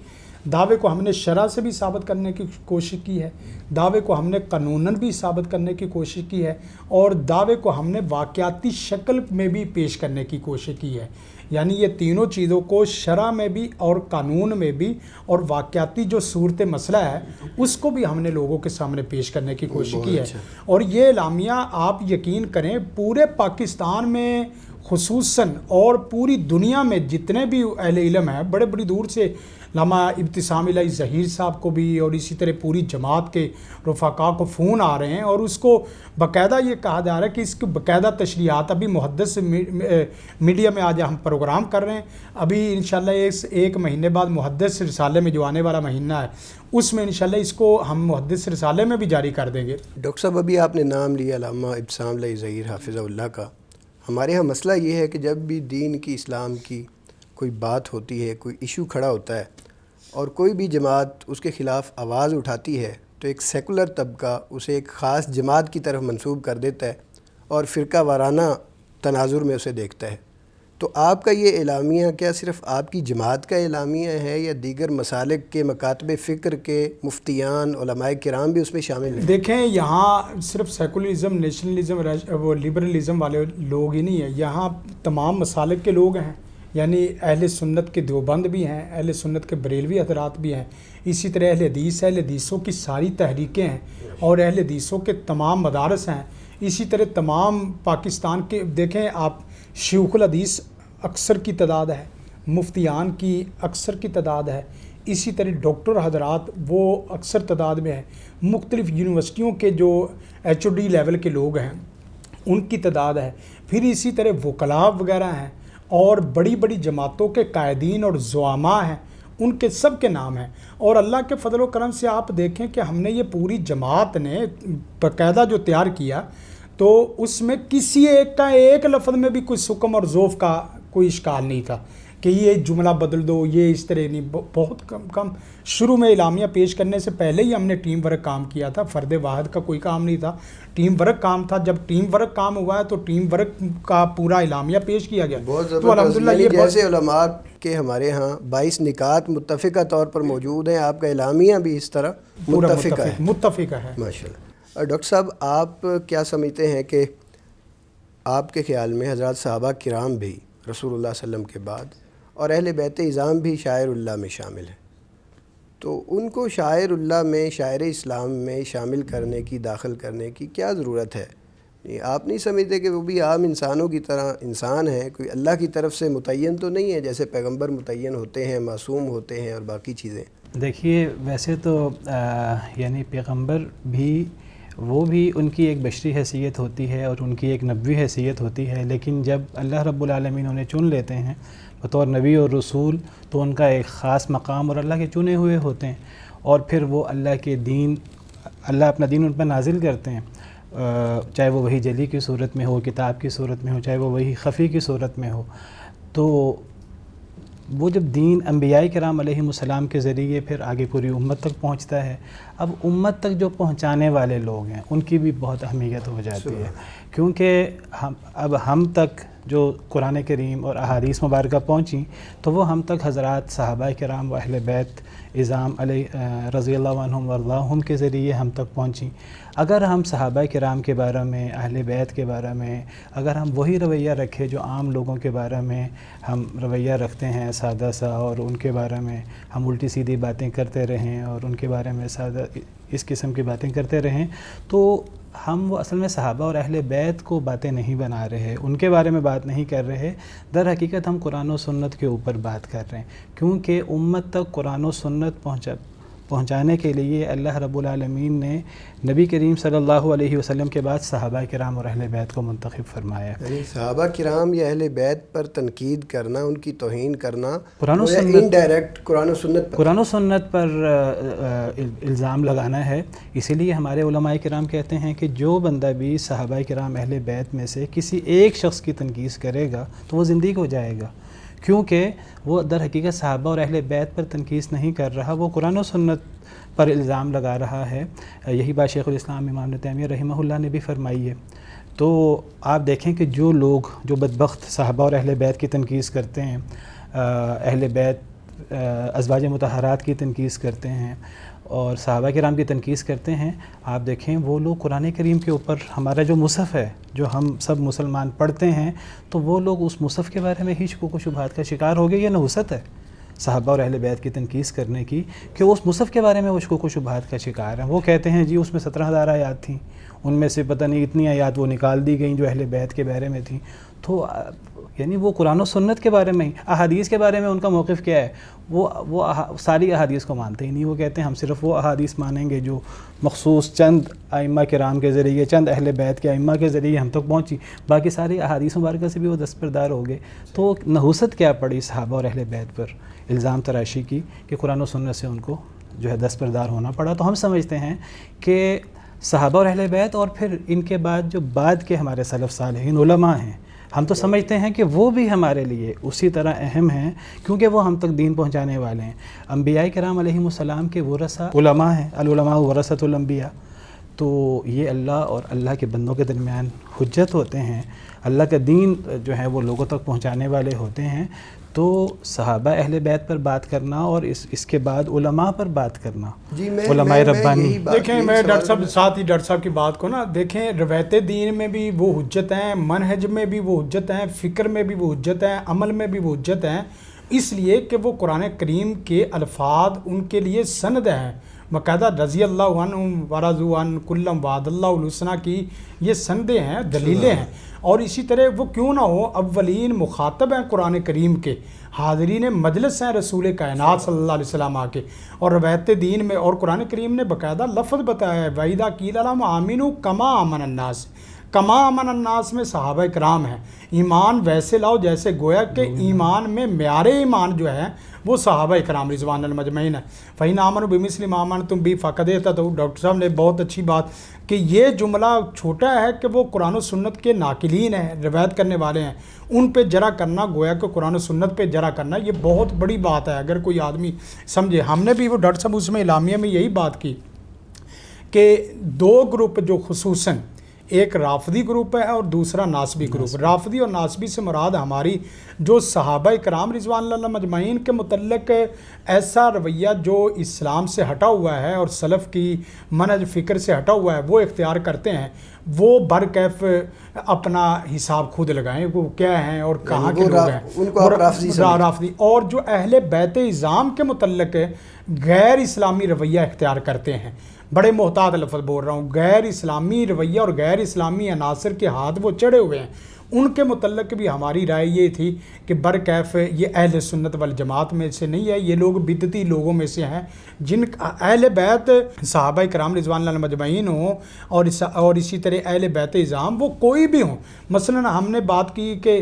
دعوے کو ہم نے شرع سے بھی ثابت کرنے کی کوشش کی ہے، دعوے کو ہم نے قانوناً بھی ثابت کرنے کی کوشش کی ہے، اور دعوے کو ہم نے واقعاتی شکل میں بھی پیش کرنے کی کوشش کی ہے۔ یعنی یہ تینوں چیزوں کو شرع میں بھی اور قانون میں بھی اور واقعاتی جو صورت مسئلہ ہے اس کو بھی ہم نے لوگوں کے سامنے پیش کرنے کی کوشش کی ہے۔ اور یہ اعلامیہ آپ یقین کریں پورے پاکستان میں خصوصاً اور پوری دنیا میں جتنے بھی اہل علم ہیں، بڑے بڑی دور سے علامہ ابتسام الہی ظہیر صاحب کو بھی اور اسی طرح پوری جماعت کے رفقاء کو فون آ رہے ہیں، اور اس کو باقاعدہ یہ کہا جا رہا ہے کہ اس کی باقاعدہ تشریحات ابھی محدث میڈیا میں آج ہم پروگرام کر رہے ہیں، ابھی انشاءاللہ ایک مہینے بعد محدث رسالے میں جو آنے والا مہینہ ہے اس میں انشاءاللہ اس کو ہم محدث رسالے میں بھی جاری کر دیں گے۔ ڈاکٹر صاحب ابھی آپ نے نام لیا علامہ ابتسام الہی ظہیر حافظہ اللہ کا۔ ہمارے ہاں مسئلہ یہ ہے کہ جب بھی دین کی اسلام کی کوئی بات ہوتی ہے، کوئی ایشو کھڑا ہوتا ہے اور کوئی بھی جماعت اس کے خلاف آواز اٹھاتی ہے تو ایک سیکولر طبقہ اسے ایک خاص جماعت کی طرف منسوب کر دیتا ہے اور فرقہ وارانہ تناظر میں اسے دیکھتا ہے۔ تو آپ کا یہ اعلامیہ کیا صرف آپ کی جماعت کا اعلامیہ ہے یا دیگر مسالک کے مکاتب فکر کے مفتیان علماء کرام بھی اس میں شامل ہیں؟ دیکھیں یہاں صرف سیکولرزم، نیشنلزم، وہ لبرلزم والے لوگ ہی نہیں ہیں، یہاں تمام مسالک کے لوگ ہیں، یعنی اہل سنت کے دیوبند بھی ہیں، اہل سنت کے بریلوی حضرات بھی ہیں، اسی طرح اہل حدیثوں کی ساری تحریکیں ہیں اور اہل حدیثوں کے تمام مدارس ہیں، اسی طرح تمام پاکستان کے دیکھیں آپ شیوخ الحدیث اکثر کی تعداد ہے، مفتیان کی اکثر کی تعداد ہے، اسی طرح ڈاکٹر حضرات وہ اکثر تعداد میں ہیں، مختلف یونیورسٹیوں کے جو HOD لیول کے لوگ ہیں ان کی تعداد ہے، پھر اسی طرح وکلاء وغیرہ ہیں اور بڑی بڑی جماعتوں کے قائدین اور زعماء ہیں، ان کے سب کے نام ہیں۔ اور اللہ کے فضل و کرم سے آپ دیکھیں کہ ہم نے یہ پوری جماعت نے باقاعدہ جو تیار کیا تو اس میں کسی ایک کا ایک لفظ میں بھی کوئی سکم اور ذوف کا کوئی اشکال نہیں تھا کہ یہ جملہ بدل دو، یہ اس طرح نہیں، بہت کم شروع میں اعلامیہ پیش کرنے سے پہلے ہی ہم نے ٹیم ورک کام کیا تھا، فرد واحد کا کوئی کام نہیں تھا، ٹیم ورک کام تھا۔ جب ٹیم ورک کام ہوا ہے تو ٹیم ورک کا پورا اعلامیہ پیش کیا گیا۔ تو الحمدللہ یہ جیسے علماء کے ہمارے ہاں 22 نکات متفقہ طور پر موجود ہیں، آپ کا اعلامیہ بھی اس طرح متفقہ ہے۔ ماشاءاللہ۔ ڈاکٹر صاحب آپ کیا سمجھتے ہیں کہ آپ کے خیال میں حضرات صحابہ کرام بھی رسول اللہ صلی اللہ علیہ وسلم کے بعد اور اہل بیت اعظام بھی شاعر اللہ میں شامل ہیں، تو ان کو شاعر اللہ میں، شاعر اسلام میں شامل کرنے کی، داخل کرنے کی کیا ضرورت ہے؟ آپ نہیں سمجھتے کہ وہ بھی عام انسانوں کی طرح انسان ہیں، کوئی اللہ کی طرف سے متعین تو نہیں ہے جیسے پیغمبر متعین ہوتے ہیں، معصوم ہوتے ہیں اور باقی چیزیں؟ دیکھیے ویسے تو یعنی پیغمبر بھی وہ بھی ان کی ایک بشری حیثیت ہوتی ہے اور ان کی ایک نبوی حیثیت ہوتی ہے، لیکن جب اللہ رب العالمین انہیں چن لیتے ہیں بطور نبی اور رسول تو ان کا ایک خاص مقام اور اللہ کے چنے ہوئے ہوتے ہیں، اور پھر وہ اللہ کے دین، اللہ اپنا دین ان پر نازل کرتے ہیں، چاہے وہ وحی جلی کی صورت میں ہو، کتاب کی صورت میں ہو، چاہے وہ وحی خفی کی صورت میں ہو۔ تو وہ جب دین انبیاء کرام علیہم السلام کے ذریعے پھر آگے پوری امت تک پہنچتا ہے، اب امت تک جو پہنچانے والے لوگ ہیں ان کی بھی بہت اہمیت ہو جاتی ہے، کیونکہ اب ہم تک جو قرآن کریم اور احادیث مبارکہ پہنچیں تو وہ ہم تک حضرات صحابہ کرام و اہل بیت اعظام علیہ رضی اللہ عنہم وارضاہم کے ذریعے ہم تک پہنچیں۔ اگر ہم صحابہ کرام کے بارے میں، اہل بیت کے بارے میں اگر ہم وہی رویہ رکھے جو عام لوگوں کے بارے میں ہم رویہ رکھتے ہیں سادہ سا، اور ان کے بارے میں ہم الٹی سیدھی باتیں کرتے رہیں اور ان کے بارے میں سادہ اس قسم کی باتیں کرتے رہیں، تو ہم وہ اصل میں صحابہ اور اہل بیت کو باتیں نہیں بنا رہے، ان کے بارے میں بات نہیں کر رہے، در حقیقت ہم قرآن و سنت کے اوپر بات کر رہے ہیں، کیونکہ امت تک قرآن و سنت پہنچانے کے لیے اللہ رب العالمین نے نبی کریم صلی اللہ علیہ وسلم کے بعد صحابہ کرام اور اہل بیت کو منتخب فرمایا۔ یعنی صحابہ کرام یا اہل بیت پر تنقید کرنا، ان کی توہین کرنا، انڈائریکٹ قرآن و سنت پر الزام لگانا ہے۔ اسی لیے ہمارے علماء کرام کہتے ہیں کہ جو بندہ بھی صحابہ کرام اہل بیت میں سے کسی ایک شخص کی تنقید کرے گا تو وہ زندگی ہو جائے گا، کیونکہ وہ در حقیقت صحابہ اور اہل بیت پر تنقید نہیں کر رہا، وہ قرآن و سنت پر الزام لگا رہا ہے۔ یہی بات شیخ الاسلام امام ابن تیمیہ رحمہ اللہ نے بھی فرمائی ہے۔ تو آپ دیکھیں کہ جو لوگ جو بدبخت صحابہ اور اہل بیت کی تنقید کرتے ہیں، اہل بیت ازواج مطہرات کی تنقیص کرتے ہیں اور صحابہ کرام کی تنقیص کرتے ہیں، آپ دیکھیں وہ لوگ قرآن کریم کے اوپر ہمارا جو مصحف ہے جو ہم سب مسلمان پڑھتے ہیں، تو وہ لوگ اس مصحف کے بارے میں ہی شکوک و شبہات کا شکار ہو گئے. یہ نحوست ہے صحابہ اور اہل بیت کی تنقیص کرنے کی کہ اس مصحف کے بارے میں وہ شکوک و شبہات کا شکار ہیں. وہ کہتے ہیں جی اس میں 17,000 آیات تھیں، ان میں سے پتہ نہیں اتنی آیات وہ نکال دی گئیں جو اہل بیت کے بارے میں تھیں. تو یعنی وہ قرآن و سنت کے بارے میں ہی، احادیث کے بارے میں ان کا موقف کیا ہے؟ وہ ساری احادیث کو مانتے ہی نہیں. وہ کہتے ہیں ہم صرف وہ احادیث مانیں گے جو مخصوص چند ائمہ کرام کے ذریعے، چند اہل بیت کے ائمہ کے ذریعے ہم تک پہنچی، باقی ساری احادیث مبارکہ سے بھی وہ دستبردار ہو گئے. تو نحوست کیا پڑی صحابہ اور اہل بیت پر الزام تراشی کی کہ قرآن و سنت سے ان کو جو ہے دستبردار ہونا پڑا. تو ہم سمجھتے ہیں کہ صحابہ اور اہل بیت اور پھر ان کے بعد جو بعد کے ہمارے سلف صالحین علماء ہیں، ہم تو سمجھتے ہیں کہ وہ بھی ہمارے لیے اسی طرح اہم ہیں کیونکہ وہ ہم تک دین پہنچانے والے ہیں. انبیاء کرام علیہم السلام کے ورثہ علماء ہیں، العلماء ورثۃ الانبیاء. تو یہ اللہ اور اللہ کے بندوں کے درمیان حجت ہوتے ہیں، اللہ کا دین جو ہے وہ لوگوں تک پہنچانے والے ہوتے ہیں. تو صحابہ اہل بیت پر بات کرنا اور اس کے بعد علماء پر بات کرنا، علماء ربانی. دیکھیں میں ڈاکٹر صاحب ساتھ ہی ڈاکٹر صاحب کی بات کو نا دیکھیں، روایت دین میں بھی وہ حجت ہیں، منہج میں بھی وہ حجت ہیں، فکر میں بھی وہ حجت ہیں، عمل میں بھی وہ حجت ہیں، اس لیے کہ وہ قرآن کریم کے الفاظ ان کے لیے سند ہیں. باقاعدہ رضی اللہ عنہم ورضوا عنہ کلم وعد اللہ الحسنی کی یہ سندیں ہیں، دلیلیں ہیں. اور اسی طرح وہ کیوں نہ ہو، اولین مخاطب ہیں قرآن کریم کے، حاضرین مجلس ہیں رسول کائنات صلی اللہ علیہ وسلم آ کے. اور روایت دین میں اور قرآن کریم نے باقاعدہ لفظ بتایا ہے، وَإِذَا قِيلَ لَهُمْ آمِنُوا كَمَا آمَنَ النَّاسُ. کما امن الناس میں صحابہ کرام ہیں، ایمان ویسے لاؤ جیسے گویا کہ ایمان میں معیار ایمان جو ہے وہ صحابہ کرام رضوان المجمعین ہے. فَإِنْ آمَنُوا بِمِثْلِ مَا آمَنْتُمْ بِهِ فَقَدِ اهْتَدَوْا. ڈاکٹر صاحب نے بہت اچھی بات کہ یہ جملہ چھوٹا ہے کہ وہ قرآن و سنت کے ناقلین ہیں، روایت کرنے والے ہیں، ان پہ جرا کرنا گویا کہ قرآن و سنت پہ جرا کرنا یہ بہت بڑی بات ہے. اگر کوئی آدمی سمجھے، ہم نے بھی وہ ڈاکٹر صاحب اس میں اعلامیہ میں یہی بات کی کہ دو گروپ جو خصوصاً ایک رافضی گروپ ہے اور دوسرا ناسبی گروپ. رافضی اور ناسبی سے مراد ہماری جو صحابہ کرام رضوان اللہ مجمعین کے متعلق ایسا رویہ جو اسلام سے ہٹا ہوا ہے اور سلف کی منہج فکر سے ہٹا ہوا ہے وہ اختیار کرتے ہیں، وہ برکیف اپنا حساب خود لگائیں وہ کیا ہیں اور کہاں کے لوگ ہیں، ان کو رافضی. اور جو اہل بیت اعظام کے متعلق غیر اسلامی رویہ اختیار کرتے ہیں، بڑے محتاط لفظ بول رہا ہوں، غیر اسلامی رویہ اور غیر اسلامی عناصر کے ہاتھ وہ چڑھے ہوئے ہیں، ان کے متعلق بھی ہماری رائے یہ تھی کہ برکیف یہ اہل سنت والجماعت میں سے نہیں ہے، یہ لوگ بدعتی لوگوں میں سے ہیں. جن اہل بیت صحابہ کرام رضوان اللہ مجمعین ہوں اور اسی طرح اہل بیت اعظام وہ کوئی بھی ہوں. مثلا ہم نے بات کی کہ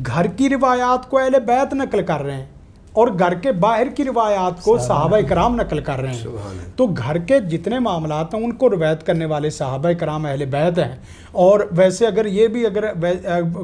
گھر کی روایات کو اہل بیت نقل کر رہے ہیں اور گھر کے باہر کی روایات کو صحابہ کرام نقل کر رہے ہیں. تو گھر کے جتنے معاملات ہیں ان کو روایت کرنے والے صحابہ کرام اہل بیت ہیں. اور ویسے اگر یہ بھی اگر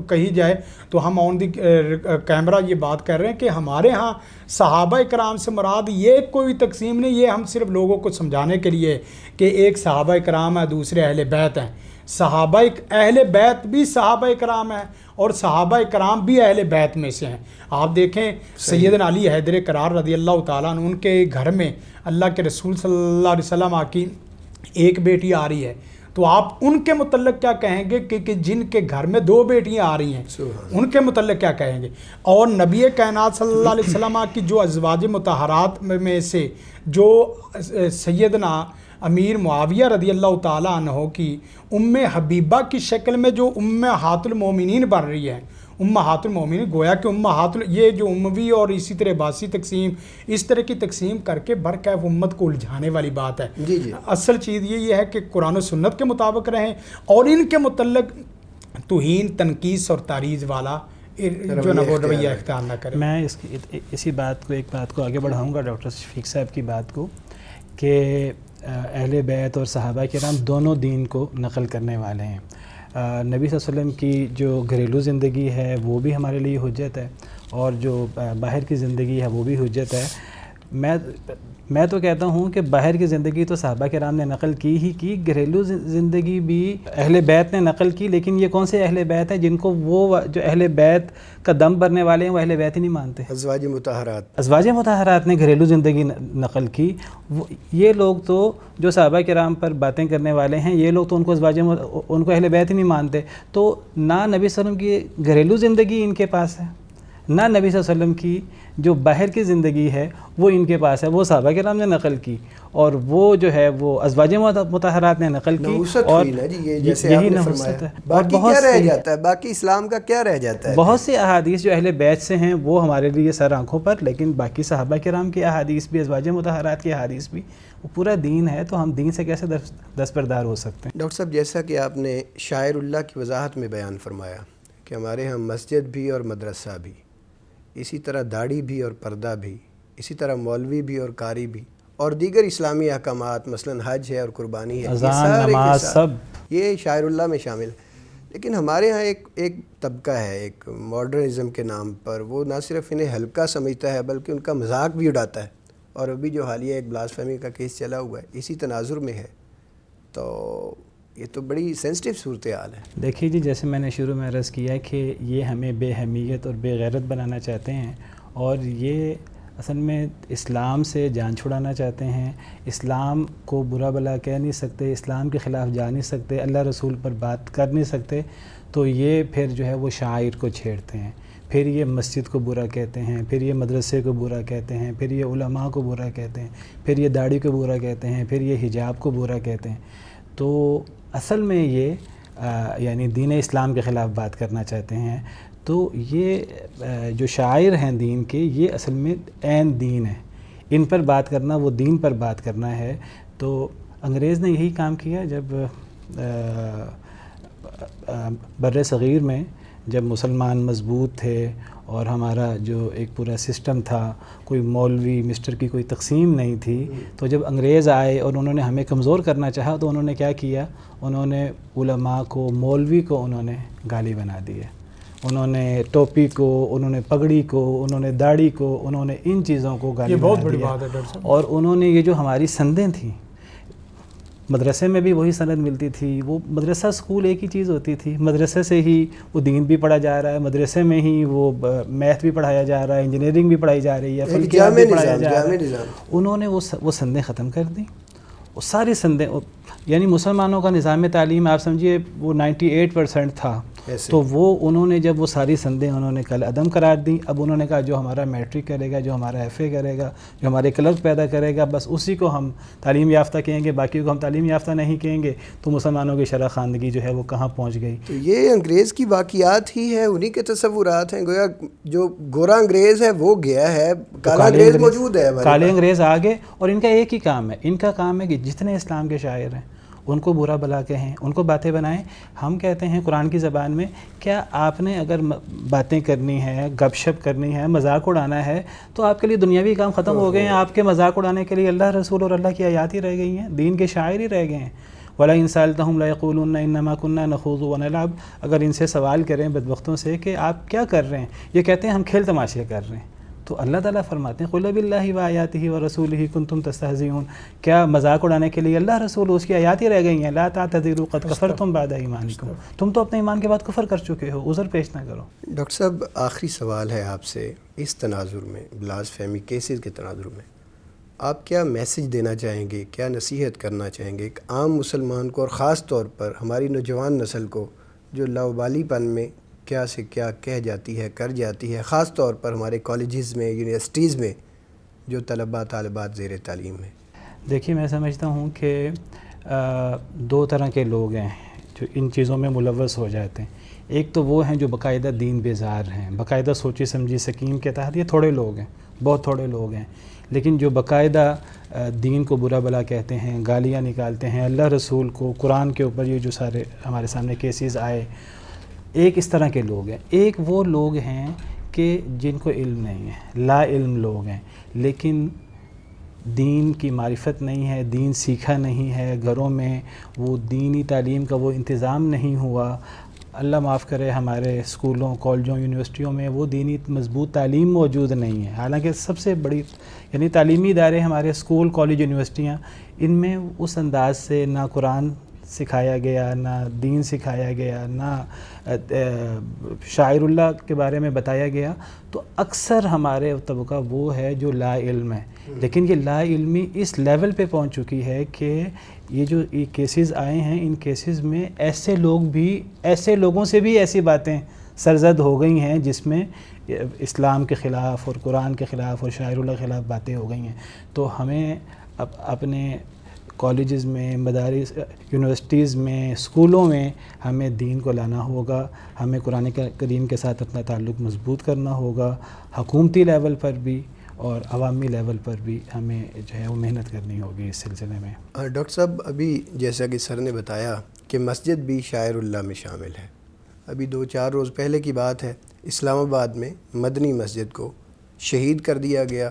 کہی جائے تو ہم آن دی کیمرہ یہ بات کر رہے ہیں کہ ہمارے ہاں صحابہ کرام سے مراد یہ کوئی تقسیم نہیں، یہ ہم صرف لوگوں کو سمجھانے کے لیے کہ ایک صحابہ کرام ہے دوسرے اہل بیت ہیں. صحابہ اہل بیت بھی صحابہ کرام ہیں اور صحابہ کرام بھی اہل بیت میں سے ہیں. آپ دیکھیں سیدنا علی حیدر کرار رضی اللہ تعالیٰ عنہ، ان کے گھر میں اللہ کے رسول صلی اللہ علیہ وسلم کی ایک بیٹی آ رہی ہے، تو آپ ان کے متعلق کیا کہیں گے کہ جن کے گھر میں دو بیٹیاں آ رہی ہیں ان کے متعلق کیا کہیں گے؟ اور نبی کائنات صلی اللہ علیہ وسلم کی جو ازواج مطہرات میں سے جو سیدنا امیر معاویہ رضی اللہ تعالیٰ عنہ کی ام حبیبہ کی شکل میں جو امہات المومنین بن رہی ہے، امہات المومنین گویا کہ یہ جو اموی اور اسی طرح عباسی تقسیم اس طرح کی تقسیم کر کے برکیف امت کو الجھانے والی بات ہے. اصل چیز یہ ہے کہ قرآن و سنت کے مطابق رہیں اور ان کے متعلق توہین تنقیص اور تعریض والا جو نہ وہ رویہ اختیار نہ کریں. میں اسی بات کو ایک بات کو آگے بڑھاؤں گا ڈاکٹر شفیق صاحب کی بات کو کہ اہل بیت اور صحابہ کرام دونوں دین کو نقل کرنے والے ہیں. نبی صلی اللہ علیہ وسلم کی جو گھریلو زندگی ہے وہ بھی ہمارے لیے حجت ہے اور جو باہر کی زندگی ہے وہ بھی حجت ہے. میں تو کہتا ہوں کہ باہر کی زندگی تو صحابہ کرام نے نقل کی ہی کی، گھریلو زندگی بھی اہل بیت نے نقل کی، لیکن یہ کون سے اہل بیت ہیں جن کو وہ جو اہل بیت کا دم بھرنے والے ہیں وہ اہل بیت ہی نہیں مانتے؟ ازواج مطہرات نے گھریلو زندگی نقل کی. یہ لوگ تو جو صحابہ کرام پر باتیں کرنے والے ہیں یہ لوگ تو ان کو اہل بیت ہی نہیں مانتے. تو نہ نبی صلی اللہ علیہ وسلم کی گھریلو زندگی ان کے پاس ہے، نہ نبی صلی اللہ علیہ وسلم کی جو باہر کی زندگی ہے وہ ان کے پاس ہے. وہ صحابہ کرام نے نقل کی اور وہ جو ہے وہ ازواج مطہرات نے نقل کی. اور یہی نحوست ہے. باقی کیا رہ جاتا ہے؟ باقی اسلام کا کیا رہ جاتا ہے؟ بہت سی احادیث جو اہل بیت سے ہیں وہ ہمارے لیے سر آنکھوں پر، لیکن باقی صحابہ کرام کی احادیث بھی، ازواج مطہرات کی احادیث بھی، وہ پورا دین ہے. تو ہم دین سے کیسے دستبردار ہو سکتے ہیں؟ ڈاکٹر صاحب، جیسا کہ آپ نے شاعر اللہ کی وضاحت میں بیان فرمایا کہ ہمارے ہاں مسجد بھی اور مدرسہ بھی، اسی طرح داڑھی بھی اور پردہ بھی، اسی طرح مولوی بھی اور قاری بھی، اور دیگر اسلامی احکامات مثلا حج ہے اور قربانی ہے، اذان، نماز، سب یہ شاعر اللہ میں شامل ہے. لیکن ہمارے ہاں ایک طبقہ ہے، ایک ماڈرنزم کے نام پر، وہ نہ صرف انہیں ہلکا سمجھتا ہے بلکہ ان کا مذاق بھی اڑاتا ہے. اور ابھی جو حالیہ ایک بلاسفیمی کا کیس چلا ہوا ہے اسی تناظر میں ہے. تو یہ تو بڑی سینسٹیو صورتحال ہے. دیکھیے جی، جیسے میں نے شروع میں عرض کیا کہ یہ ہمیں بے حمیت اور بے غیرت بنانا چاہتے ہیں، اور یہ اصل میں اسلام سے جان چھڑانا چاہتے ہیں. اسلام کو برا بلا کہہ نہیں سکتے، اسلام کے خلاف جا نہیں سکتے، اللہ رسول پر بات کر نہیں سکتے. تو یہ پھر جو ہے وہ شاعر کو چھیڑتے ہیں، پھر یہ مسجد کو برا کہتے ہیں، پھر یہ مدرسے کو برا کہتے ہیں، پھر یہ علماء کو برا کہتے ہیں، پھر یہ داڑھی کو برا کہتے ہیں، پھر یہ حجاب کو برا کہتے ہیں. تو اصل میں یہ یعنی دین اسلام کے خلاف بات کرنا چاہتے ہیں. تو یہ جو شاعر ہیں دین کے، یہ اصل میں عین دین ہے. ان پر بات کرنا وہ دین پر بات کرنا ہے. تو انگریز نے یہی کام کیا جب بر صغیر میں جب مسلمان مضبوط تھے اور ہمارا جو ایک پورا سسٹم تھا، کوئی مولوی مسٹر کی کوئی تقسیم نہیں تھی. تو جب انگریز آئے اور انہوں نے ہمیں کمزور کرنا چاہا تو انہوں نے کیا کیا؟ انہوں نے علماء کو، مولوی کو انہوں نے گالی بنا دی ہے. انہوں نے ٹوپی کو، انہوں نے پگڑی کو، انہوں نے داڑھی کو، انہوں نے ان چیزوں کو گالی بنا دیا. یہ بہت بڑی بات ہے ڈاکٹر صاحب. اور انہوں نے یہ جو ہماری سندیں تھیں، مدرسے میں بھی وہی سند ملتی تھی. وہ مدرسہ اسکول ایک ہی چیز ہوتی تھی. مدرسے سے ہی وہ دین بھی پڑھا جا رہا ہے، مدرسے میں ہی وہ میتھ بھی پڑھایا جا رہا ہے، انجینئرنگ بھی پڑھائی جا رہی ہے، فلکیات بھی پڑھایا جا رہا ہے. انہوں نے وہ سندیں ختم کر دیں. وہ ساری سندیں، یعنی مسلمانوں کا نظام تعلیم آپ سمجھیے وہ 98% تھا. تو وہ انہوں نے جب وہ ساری سندیں انہوں نے کل عدم قرار دیں. اب انہوں نے کہا جو ہمارا میٹرک کرے گا، جو ہمارا ایف اے کرے گا، جو ہمارے کلرک پیدا کرے گا، بس اسی کو ہم تعلیم یافتہ کہیں گے، باقی کو ہم تعلیم یافتہ نہیں کہیں گے. تو مسلمانوں کی شرح خواندگی جو ہے وہ کہاں پہنچ گئی. تو یہ انگریز کی واقعات ہی ہے، انہی کے تصورات ہیں. گویا جو گورا انگریز ہے وہ گیا ہے، کالا انگریز موجود ہے. کالے انگریز آگے، اور ان کا ایک ہی کام ہے، ان کا کام ہے کہ جتنے اسلام کے شاعر ہیں ان کو برا بلا کہیں، ان کو باتیں بنائیں. ہم کہتے ہیں قرآن کی زبان میں، کیا آپ نے اگر باتیں کرنی ہے، گپ شپ کرنی ہے، مذاق اڑانا ہے، تو آپ کے لیے دنیاوی کام ختم ہو گئے ہیں. آپ کے مذاق اڑانے کے لیے اللہ رسول اور اللہ کی آیات ہی رہ گئی ہیں، دین کے شاعر ہی رہ گئے ہیں. وَلَئِن سَأَلْتَهُمْ لَيَقُولُنَّ إِنَّمَا كُنَّا نَخُوضُ وَنَلْعَبُ. اگر ان سے سوال کریں بدبختوں سے کہ آپ کیا کر رہے ہیں، یہ کہتے ہیں ہم کھیل تماشے کر رہے ہیں. تو اللہ تعالیٰ فرماتے ہیں قُلْ بِاللَّهِ وَآيَاتِهِ وَرَسُولِهِ كُنْتُمْ تَسْتَهْزِئُونَ. کیا مذاق اڑانے کے لیے اللہ رسول اس کی آیات ہی رہ گئی ہیں؟ لَا تَعْتَذِرُوا قَدْ كَفَرْتُمْ بَعْدَ إِيمَانِكُمْ. تم تو اپنے ایمان کے بعد کفر کر چکے ہو، عذر پیش نہ کرو. ڈاکٹر صاحب، آخری سوال ہے آپ سے. اس تناظر میں، بلاسفیمی کیسز کے تناظر میں آپ کیا میسج دینا چاہیں گے، کیا نصیحت کرنا چاہیں گے ایک عام مسلمان کو، اور خاص طور پر ہماری نوجوان نسل کو جو لاوبالی پن میں کیا سے کیا کہہ جاتی ہے، کر جاتی ہے، خاص طور پر ہمارے کالجز میں، یونیورسٹیز میں جو طلباء طالبات زیر تعلیم ہیں؟ دیکھیے، میں سمجھتا ہوں کہ دو طرح کے لوگ ہیں جو ان چیزوں میں ملوث ہو جاتے ہیں. ایک تو وہ ہیں جو باقاعدہ دین بیزار ہیں، باقاعدہ سوچی سمجھی سکیم کے تحت. یہ تھوڑے لوگ ہیں، بہت تھوڑے لوگ ہیں. لیکن جو باقاعدہ دین کو برا بلا کہتے ہیں، گالیاں نکالتے ہیں اللہ رسول کو، قرآن کے اوپر، یہ جو سارے ہمارے سامنے کیسز آئے، ایک اس طرح کے لوگ ہیں. ایک وہ لوگ ہیں کہ جن کو علم نہیں ہے، لا علم لوگ ہیں، لیکن دین کی معرفت نہیں ہے، دین سیکھا نہیں ہے، گھروں میں وہ دینی تعلیم کا وہ انتظام نہیں ہوا. اللہ معاف کرے ہمارے اسکولوں کالجوں یونیورسٹیوں میں وہ دینی مضبوط تعلیم موجود نہیں ہے. حالانکہ سب سے بڑی یعنی تعلیمی ادارے ہمارے اسکول کالج یونیورسٹیاں, ان میں اس انداز سے نہ قرآن سکھایا گیا, نہ دین سکھایا گیا, نہ شاعر اللہ کے بارے میں بتایا گیا. تو اکثر ہمارے طبقہ وہ ہے جو لا علم ہے. لیکن یہ لا علمی اس لیول پہ پہنچ چکی ہے کہ یہ جو کیسز آئے ہیں, ان کیسز میں ایسے لوگوں سے بھی ایسی باتیں سرزد ہو گئی ہیں جس میں اسلام کے خلاف اور قرآن کے خلاف اور شاعر اللہ کے خلاف باتیں ہو گئی ہیں. تو ہمیں اپنے کالجز میں, مدارس, یونیورسٹیز میں, اسکولوں میں ہمیں دین کو لانا ہوگا. ہمیں قرآن کریم کے ساتھ اپنا تعلق مضبوط کرنا ہوگا. حکومتی لیول پر بھی اور عوامی لیول پر بھی ہمیں جو ہے وہ محنت کرنی ہوگی اس سلسلے میں. ڈاکٹر صاحب, ابھی جیسا کہ سر نے بتایا کہ مسجد بھی شاعر اللہ میں شامل ہے. ابھی 2-4 روز پہلے کی بات ہے, اسلام آباد میں مدنی مسجد کو شہید کر دیا گیا,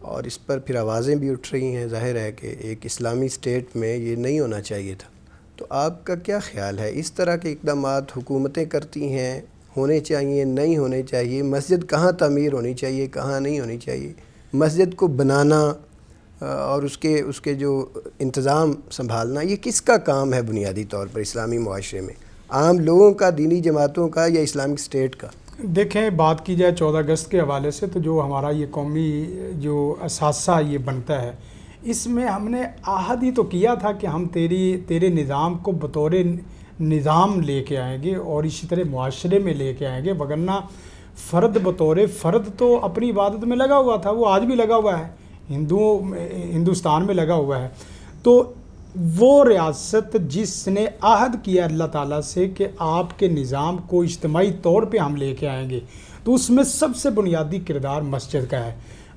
اور اس پر پھر آوازیں بھی اٹھ رہی ہیں. ظاہر ہے کہ ایک اسلامی اسٹیٹ میں یہ نہیں ہونا چاہیے تھا. تو آپ کا کیا خیال ہے, اس طرح کے اقدامات حکومتیں کرتی ہیں, ہونے چاہیے, نہیں ہونے چاہیے؟ مسجد کہاں تعمیر ہونی چاہیے, کہاں نہیں ہونی چاہیے؟ مسجد کو بنانا اور اس کے جو انتظام سنبھالنا, یہ کس کا کام ہے بنیادی طور پر اسلامی معاشرے میں؟ عام لوگوں کا, دینی جماعتوں کا, یا اسلامک اسٹیٹ کا؟ دیکھیں, بات کی جائے 14 اگست کے حوالے سے, تو جو ہمارا یہ قومی جو اثاثہ یہ بنتا ہے, اس میں ہم نے عہد ہی تو کیا تھا کہ ہم تیرے نظام کو بطور نظام لے کے آئیں گے اور اسی طرح معاشرے میں لے کے آئیں گے. وگرنہ فرد بطور فرد تو اپنی عبادت میں لگا ہوا تھا, وہ آج بھی لگا ہوا ہے, ہندوستان میں لگا ہوا ہے. تو وہ ریاست جس نے عہد کیا اللہ تعالیٰ سے کہ آپ کے نظام کو اجتماعی طور پہ ہم لے کے آئیں گے, تو اس میں سب سے بنیادی کردار مسجد کا ہے.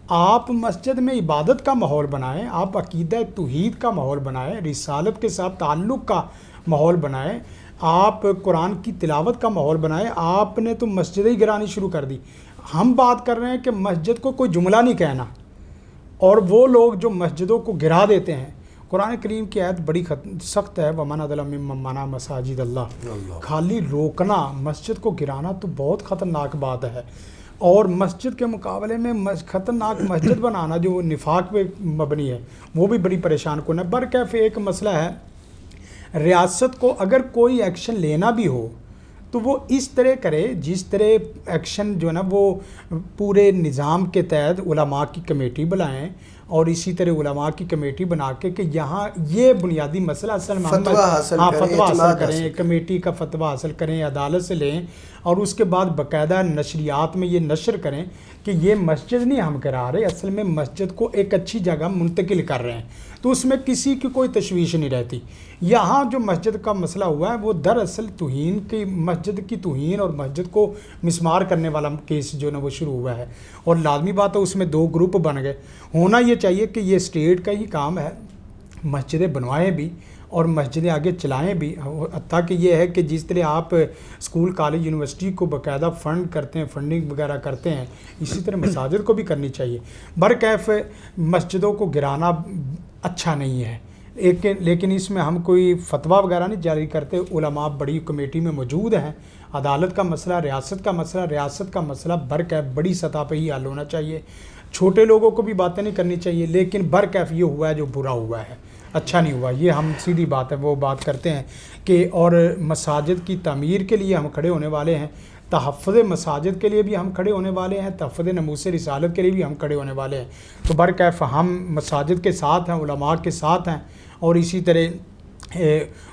آپ مسجد میں عبادت کا ماحول بنائیں, آپ عقیدہ توحید کا ماحول بنائیں, رسالت کے ساتھ تعلق کا ماحول بنائیں, آپ قرآن کی تلاوت کا ماحول بنائیں. آپ نے تو مسجدیں ہی گرانی شروع کر دی. ہم بات کر رہے ہیں کہ مسجد کو کوئی جملہ نہیں کہنا, اور وہ لوگ جو مسجدوں کو گرا دیتے ہیں, قرآن کریم کی آیت بڑی سخت ہے, وَمَنْ أَظْلَمُ مِمَّنْ مَنَعَ مَسَاجِدَ اللَّهِ. خالی روکنا, مسجد کو گرانا تو بہت خطرناک بات ہے. اور مسجد کے مقابلے میں خطرناک مسجد بنانا جو نفاق پہ مبنی ہے, وہ بھی بڑی پریشان کن ہے. برکیف ایک مسئلہ ہے, ریاست کو اگر کوئی ایکشن لینا بھی ہو تو وہ اس طرح کرے جس طرح ایکشن جو ہے نا وہ پورے نظام کے تحت علماء کی کمیٹی بلائیں, اور اسی طرح علماء کی کمیٹی بنا کے کہ یہاں یہ بنیادی مسئلہ اصل میں فتویٰ حاصل کریں, کمیٹی کا فتویٰ حاصل کریں, عدالت سے لیں, اور اس کے بعد باقاعدہ نشریات میں یہ نشر کریں کہ یہ مسجد نہیں ہم کرا رہے, اصل میں مسجد کو ایک اچھی جگہ منتقل کر رہے ہیں. تو اس میں کسی کی کوئی تشویش نہیں رہتی. یہاں جو مسجد کا مسئلہ ہوا ہے وہ دراصل توہین کی, مسجد کی توہین اور مسجد کو مسمار کرنے والا کیس جو ہے نا وہ شروع ہوا ہے. اور لازمی بات ہے اس میں 2 گروپ بن گئے. ہونا یہ چاہیے کہ یہ اسٹیٹ کا ہی کام ہے, مسجدیں بنوائیں بھی اور مسجدیں آگے چلائیں بھی. حتیٰ کہ یہ ہے کہ جس طرح آپ اسکول کالج یونیورسٹی کو باقاعدہ فنڈ کرتے ہیں, فنڈنگ وغیرہ کرتے ہیں, اسی طرح مساجد کو بھی کرنی چاہیے. برکیف مسجدوں کو گرانا اچھا نہیں ہے, لیکن اس میں ہم کوئی فتویٰ وغیرہ نہیں جاری کرتے. علماء بڑی کمیٹی میں موجود ہیں. عدالت کا مسئلہ, ریاست کا مسئلہ برکیف بڑی سطح پہ ہی حل ہونا چاہیے. چھوٹے لوگوں کو بھی باتیں نہیں کرنی چاہیے, لیکن برکیف یہ ہوا ہے جو برا ہوا ہے, اچھا نہیں ہوا. یہ ہم سیدھی بات ہے وہ بات کرتے ہیں کہ, اور مساجد کی تعمیر کے لیے ہم کھڑے ہونے والے ہیں, تحفظ مساجد کے لیے بھی ہم کھڑے ہونے والے ہیں, تحفظ ناموس رسالت کے لیے بھی ہم کھڑے ہونے والے ہیں. تو برکیف ہم مساجد کے ساتھ ہیں, علماء کے ساتھ ہیں, اور اسی طرح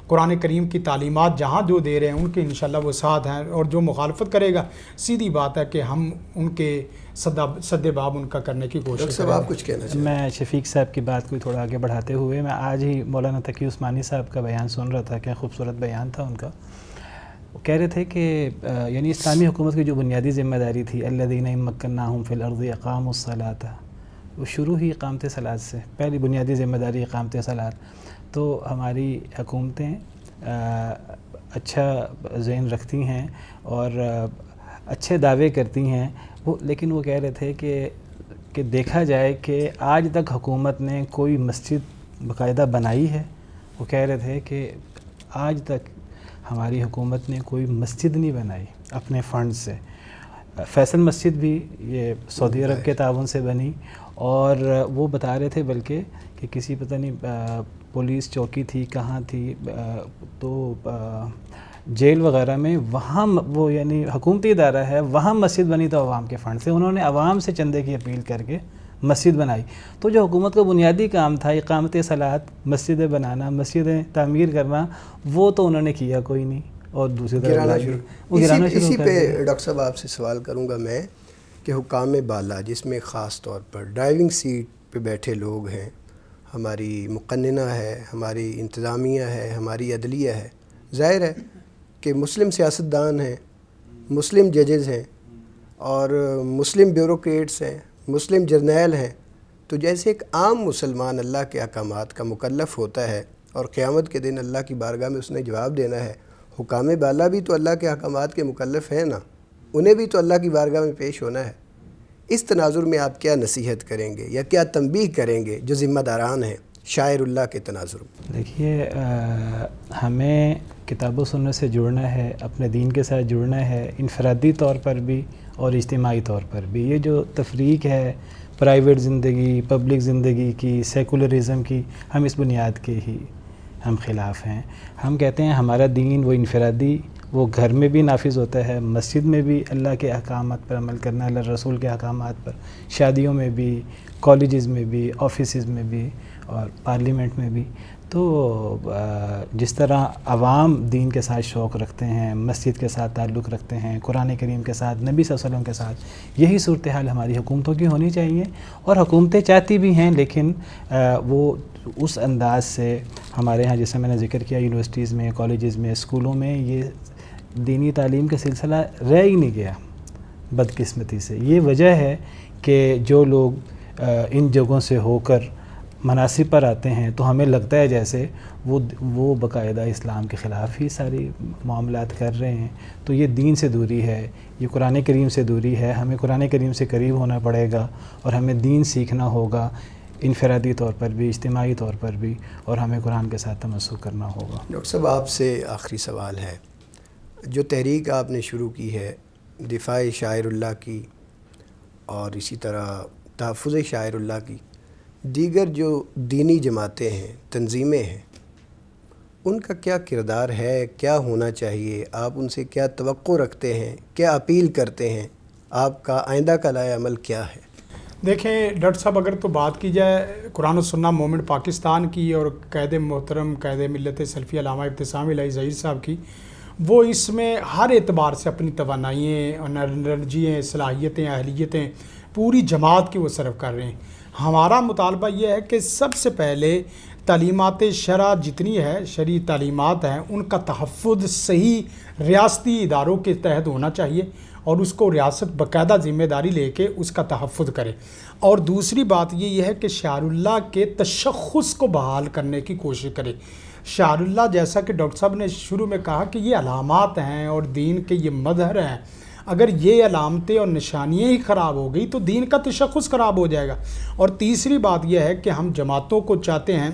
قرآن کریم کی تعلیمات جہاں جو دے رہے ہیں ان کے انشاءاللہ وہ ساتھ ہیں. اور جو مخالفت کرے گا, سیدھی بات ہے کہ ہم ان کے صد باب ان کا کرنے کی کوشش کریں. آپ کچھ کہنا چاہیں؟ میں شفیق صاحب کی بات کو تھوڑا آگے بڑھاتے ہوئے, میں آج ہی مولانا تقی عثمانی صاحب کا بیان سن رہا تھا. کیا خوبصورت بیان تھا ان کا. وہ کہہ رہے تھے کہ یعنی اسلامی حکومت کی جو بنیادی ذمہ داری تھی, الذین ان مکناہم فی الارض اقاموا الصلاۃ, وہ شروع ہی اقامت صلاۃ سے, پہلی بنیادی ذمہ داری اقامت صلاۃ. تو ہماری حکومتیں اچھا ذہن رکھتی ہیں اور اچھے دعوے کرتی ہیں وہ, لیکن وہ کہہ رہے تھے کہ دیکھا جائے کہ آج تک حکومت نے کوئی مسجد باقاعدہ بنائی ہے. وہ کہہ رہے تھے کہ آج تک ہماری حکومت نے کوئی مسجد نہیں بنائی اپنے فنڈ سے. فیصل مسجد بھی یہ سعودی عرب کے تعاون سے بنی, اور وہ بتا رہے تھے بلکہ کہ کسی پتہ نہیں پولیس چوکی تھی کہاں تھی, تو جیل وغیرہ میں, وہاں وہ یعنی حکومتی ادارہ ہے, وہاں مسجد بنی تو عوام کے فنڈ سے. انہوں نے عوام سے چندے کی اپیل کر کے مسجد بنائی. تو جو حکومت کا بنیادی کام تھا اقامت صلاۃ, مسجدیں بنانا, مسجدیں تعمیر کرنا, وہ تو انہوں نے کیا کوئی نہیں, اور دوسری طرف گرانا شروع. اسی پہ ڈاکٹر صاحب آپ سے سوال کروں گا میں کہ حکام بالا, جس میں خاص طور پر ڈرائیونگ سیٹ پہ بیٹھے لوگ ہیں, ہماری مقننہ ہے, ہماری انتظامیہ ہے, ہماری عدلیہ ہے, ظاہر ہے کہ مسلم سیاستدان ہیں, مسلم ججز ہیں, اور مسلم بیوروکریٹس ہیں, مسلم جرنیل ہیں. تو جیسے ایک عام مسلمان اللہ کے احکامات کا مکلف ہوتا ہے اور قیامت کے دن اللہ کی بارگاہ میں اس نے جواب دینا ہے, حکام بالا بھی تو اللہ کے احکامات کے مکلف ہیں نا, انہیں بھی تو اللہ کی بارگاہ میں پیش ہونا ہے. اس تناظر میں آپ کیا نصیحت کریں گے یا کیا تنبیہ کریں گے جو ذمہ داران ہیں شاعر اللہ کے تناظر میں؟ دیکھیے, ہمیں کتاب و سنت سے جڑنا ہے, اپنے دین کے ساتھ جڑنا ہے, انفرادی طور پر بھی اور اجتماعی طور پر بھی. یہ جو تفریق ہے پرائیویٹ زندگی پبلک زندگی کی, سیکولرزم کی, ہم اس بنیاد کے ہی ہم خلاف ہیں. ہم کہتے ہیں ہمارا دین وہ انفرادی, وہ گھر میں بھی نافذ ہوتا ہے, مسجد میں بھی اللہ کے احکامات پر عمل کرنا, اللہ رسول کے احکامات پر, شادیوں میں بھی, کالجز میں بھی, آفیسز میں بھی, اور پارلیمنٹ میں بھی. تو جس طرح عوام دین کے ساتھ شوق رکھتے ہیں, مسجد کے ساتھ تعلق رکھتے ہیں, قرآن کریم کے ساتھ, نبی صلی اللہ علیہ وسلم کے ساتھ, یہی صورتحال ہماری حکومتوں کی ہونی چاہیے. اور حکومتیں چاہتی بھی ہیں, لیکن وہ اس انداز سے ہمارے ہاں جیسے میں نے ذکر کیا یونیورسٹیز میں, کالجز میں, اسکولوں میں یہ دینی تعلیم کا سلسلہ رہ ہی نہیں گیا بدقسمتی سے. یہ وجہ ہے کہ جو لوگ ان جگہوں سے ہو کر مناصب پر آتے ہیں تو ہمیں لگتا ہے جیسے وہ باقاعدہ اسلام کے خلاف ہی ساری معاملات کر رہے ہیں. تو یہ دین سے دوری ہے, یہ قرآن کریم سے دوری ہے. ہمیں قرآن کریم سے قریب ہونا پڑے گا, اور ہمیں دین سیکھنا ہوگا انفرادی طور پر بھی, اجتماعی طور پر بھی, اور ہمیں قرآن کے ساتھ تمسک کرنا ہوگا. ڈاکٹر صاحب آپ سے آخری سوال ہے, جو تحریک آپ نے شروع کی ہے دفاع شاعر اللہ کی اور اسی طرح تحفظ شاعر اللہ کی, دیگر جو دینی جماعتیں ہیں, تنظیمیں ہیں, ان کا کیا کردار ہے, کیا ہونا چاہیے, آپ ان سے کیا توقع رکھتے ہیں, کیا اپیل کرتے ہیں, آپ کا آئندہ کا لائحہ عمل کیا ہے؟ دیکھیں ڈاکٹر صاحب, اگر تو بات کی جائے قرآن و سنت موومنٹ پاکستان کی اور قائد محترم قائد ملت سلفی علامہ ابتسام الہی ظہیر صاحب کی, وہ اس میں ہر اعتبار سے اپنی توانائییں, انرجییں, صلاحیتیں, اہلیتیں پوری جماعت کی وہ صرف کر رہے ہیں. ہمارا مطالبہ یہ ہے کہ سب سے پہلے تعلیمات شرع جتنی ہے, شرعی تعلیمات ہیں, ان کا تحفظ صحیح ریاستی اداروں کے تحت ہونا چاہیے, اور اس کو ریاست باقاعدہ ذمہ داری لے کے اس کا تحفظ کرے. اور دوسری بات یہ ہے کہ شعار اللہ کے تشخص کو بحال کرنے کی کوشش کرے. شعار اللہ جیسا کہ ڈاکٹر صاحب نے شروع میں کہا کہ یہ علامات ہیں اور دین کے یہ مظہر ہیں, اگر یہ علامتیں اور نشانیاں ہی خراب ہو گئی تو دین کا تشخص خراب ہو جائے گا. اور تیسری بات یہ ہے کہ ہم جماعتوں کو چاہتے ہیں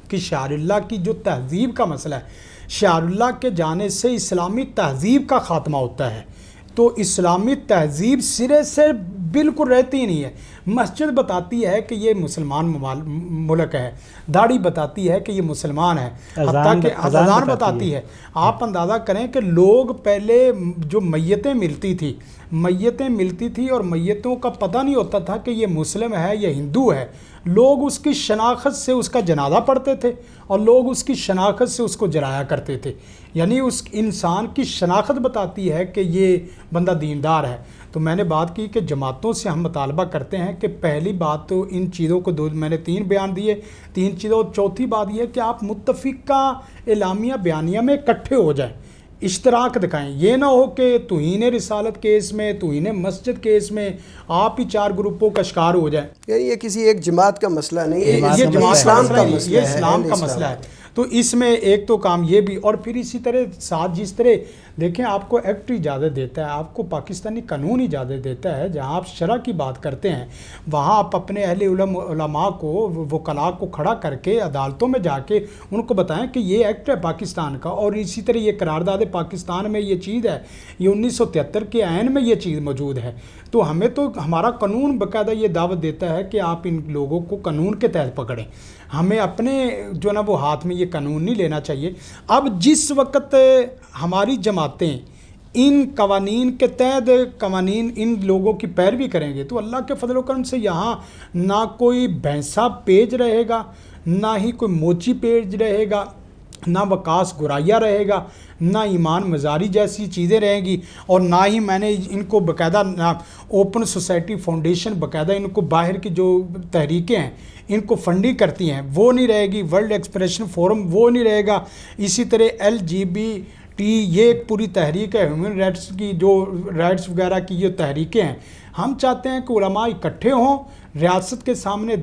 کہ شعار اللہ کی جو تہذیب کا مسئلہ ہے, شعار اللہ کے جانے سے اسلامی تہذیب کا خاتمہ ہوتا ہے, تو اسلامی تہذیب سرے سے بالکل رہتی نہیں ہے. مسجد بتاتی ہے کہ یہ مسلمان ملک ہے, داڑھی بتاتی ہے کہ یہ مسلمان ہے, حتیٰ کہ اذان بتاتی ہے. آپ اندازہ کریں کہ لوگ پہلے جو میتیں ملتی تھی اور میتوں کا پتہ نہیں ہوتا تھا کہ یہ مسلم ہے یا ہندو ہے, لوگ اس کی شناخت سے اس کا جنازہ پڑھتے تھے اور لوگ اس کی شناخت سے اس کو جلایا کرتے تھے. یعنی اس انسان کی شناخت بتاتی ہے کہ یہ بندہ دیندار ہے. تو میں نے بات کی کہ جماعتوں سے ہم مطالبہ کرتے ہیں کہ پہلی بات تو ان چیزوں کو میں نے 3 بیان دیے, 3 چیزوں. چوتھی بات یہ ہے کہ آپ متفقہ اعلامیہ بیانیہ میں اکٹھے ہو جائیں, اشتراک دکھائیں. یہ نہ ہو کہ توہین رسالت کیس میں, توہین مسجد کیس میں آپ ہی 4 گروپوں کا شکار ہو جائیں. یعنی یہ کسی ایک جماعت کا مسئلہ نہیں ہے, یہ اسلام کا مسئلہ ہے. تو اس میں ایک تو کام یہ بھی، اور پھر اسی طرح ساتھ جس طرح دیکھیں آپ کو ایکٹ اجازت دیتا ہے، آپ کو پاکستانی قانون اجازت دیتا ہے، جہاں آپ شرع کی بات کرتے ہیں وہاں آپ اپنے اہل علماء کو، وکلاء کو کھڑا کر کے عدالتوں میں جا کے ان کو بتائیں کہ یہ ایکٹ ہے پاکستان کا، اور اسی طرح یہ قرارداد پاکستان میں یہ چیز ہے، یہ 1973 کے عین میں یہ چیز موجود ہے۔ تو ہمیں تو ہمارا قانون باقاعدہ یہ دعوت دیتا ہے کہ آپ ان لوگوں کو قانون کے تحت پکڑیں، ہمیں اپنے جو نا وہ ہاتھ میں یہ قانون نہیں لینا چاہیے۔ اب جس وقت ہماری جماعتیں ان قوانین کے تحت قوانین ان لوگوں کی پیروی کریں گے تو اللہ کے فضل و کرم سے یہاں نہ کوئی بھینسا پیج رہے گا، نہ ہی کوئی موچی پیج رہے گا، نہ وکاس گرائیا رہے گا، نہ ایمان مزاری جیسی چیزیں رہیں گی، اور نہ ہی میں نے ان کو باقاعدہ اوپن سوسائٹی فاؤنڈیشن باقاعدہ ان کو باہر کی جو تحریکیں ہیں ان کو فنڈنگ کرتی ہیں وہ نہیں رہے گی، ورلڈ ایکسپریشن فورم وہ نہیں رہے گا، اسی طرح LGBT یہ ایک پوری تحریک ہے، ہیومن رائٹس کی جو رائٹس وغیرہ کی یہ تحریکیں ہیں۔ ہم چاہتے ہیں کہ علماء اکٹھے ہوں، ریاست کے سامنے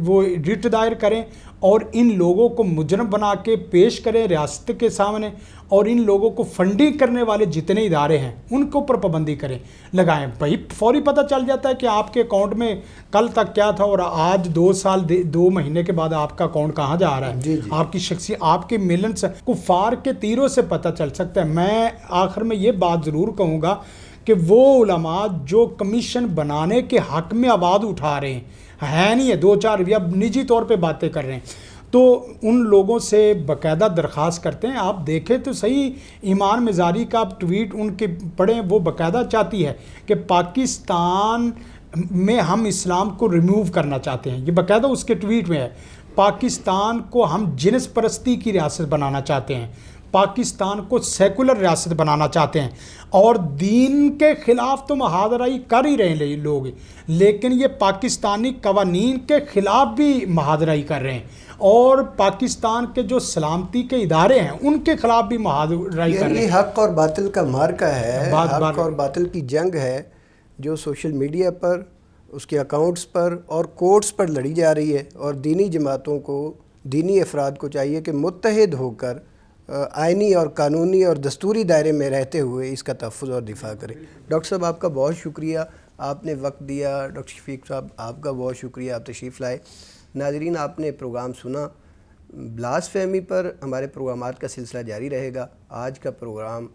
وہ ریٹ دائر کریں اور ان لوگوں کو مجرم بنا کے پیش کریں ریاست کے سامنے، اور ان لوگوں کو فنڈنگ کرنے والے جتنے ادارے ہیں ان کے اوپر پابندی لگائیں۔ بھائی فوری پتہ چل جاتا ہے کہ آپ کے اکاؤنٹ میں کل تک کیا تھا اور آج 2 سال 2 مہینے کے بعد آپ کا اکاؤنٹ کہاں جا رہا ہے، آپ کی شخصی آپ کے ملنس کفار کے تیروں سے پتہ چل سکتا ہے۔ میں آخر میں یہ بات ضرور کہوں گا کہ وہ علماء جو کمیشن بنانے کے حق میں آواز اٹھا رہے ہیں نہیں ہے 2-4 یا نجی طور پہ باتیں کر رہے ہیں، تو ان لوگوں سے باقاعدہ درخواست کرتے ہیں آپ دیکھیں تو صحیح ایمان مزاری کا ٹویٹ ان کے پڑھیں، وہ باقاعدہ چاہتی ہے کہ پاکستان میں ہم اسلام کو ریموو کرنا چاہتے ہیں، یہ باقاعدہ اس کے ٹویٹ میں ہے، پاکستان کو ہم جنس پرستی کی ریاست بنانا چاہتے ہیں، پاکستان کو سیکولر ریاست بنانا چاہتے ہیں، اور دین کے خلاف تو محاذرائی کر ہی رہے ہیں لوگ، لیکن یہ پاکستانی قوانین کے خلاف بھی محاذرائی کر رہے ہیں، اور پاکستان کے جو سلامتی کے ادارے ہیں ان کے خلاف بھی محاذرائی کر رہے ہیں۔ یہ حق اور باطل کا مارکا ہے، حق اور باطل کی جنگ ہے جو سوشل میڈیا پر، اس کے اکاؤنٹس پر اور کورٹس پر لڑی جا رہی ہے، اور دینی جماعتوں کو، دینی افراد کو چاہیے کہ متحد ہو کر آئینی اور قانونی اور دستوری دائرے میں رہتے ہوئے اس کا تحفظ اور دفاع کریں۔ ڈاکٹر صاحب آپ کا بہت شکریہ، آپ نے وقت دیا۔ ڈاکٹر شفیق صاحب آپ کا بہت شکریہ، آپ تشریف لائے۔ ناظرین آپ نے پروگرام سنا، بلاسفہمی پر ہمارے پروگرامات کا سلسلہ جاری رہے گا۔ آج کا پروگرام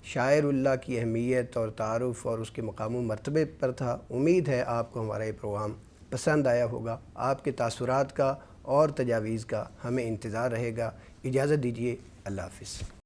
شاعر اللہ کی اہمیت اور تعارف اور اس کے مقام و مرتبے پر تھا۔ امید ہے آپ کو ہمارا یہ پروگرام پسند آیا ہوگا۔ آپ کے تاثرات کا اور تجاویز کا ہمیں انتظار رہے گا۔ اجازت دیجیے، اللہ حافظ۔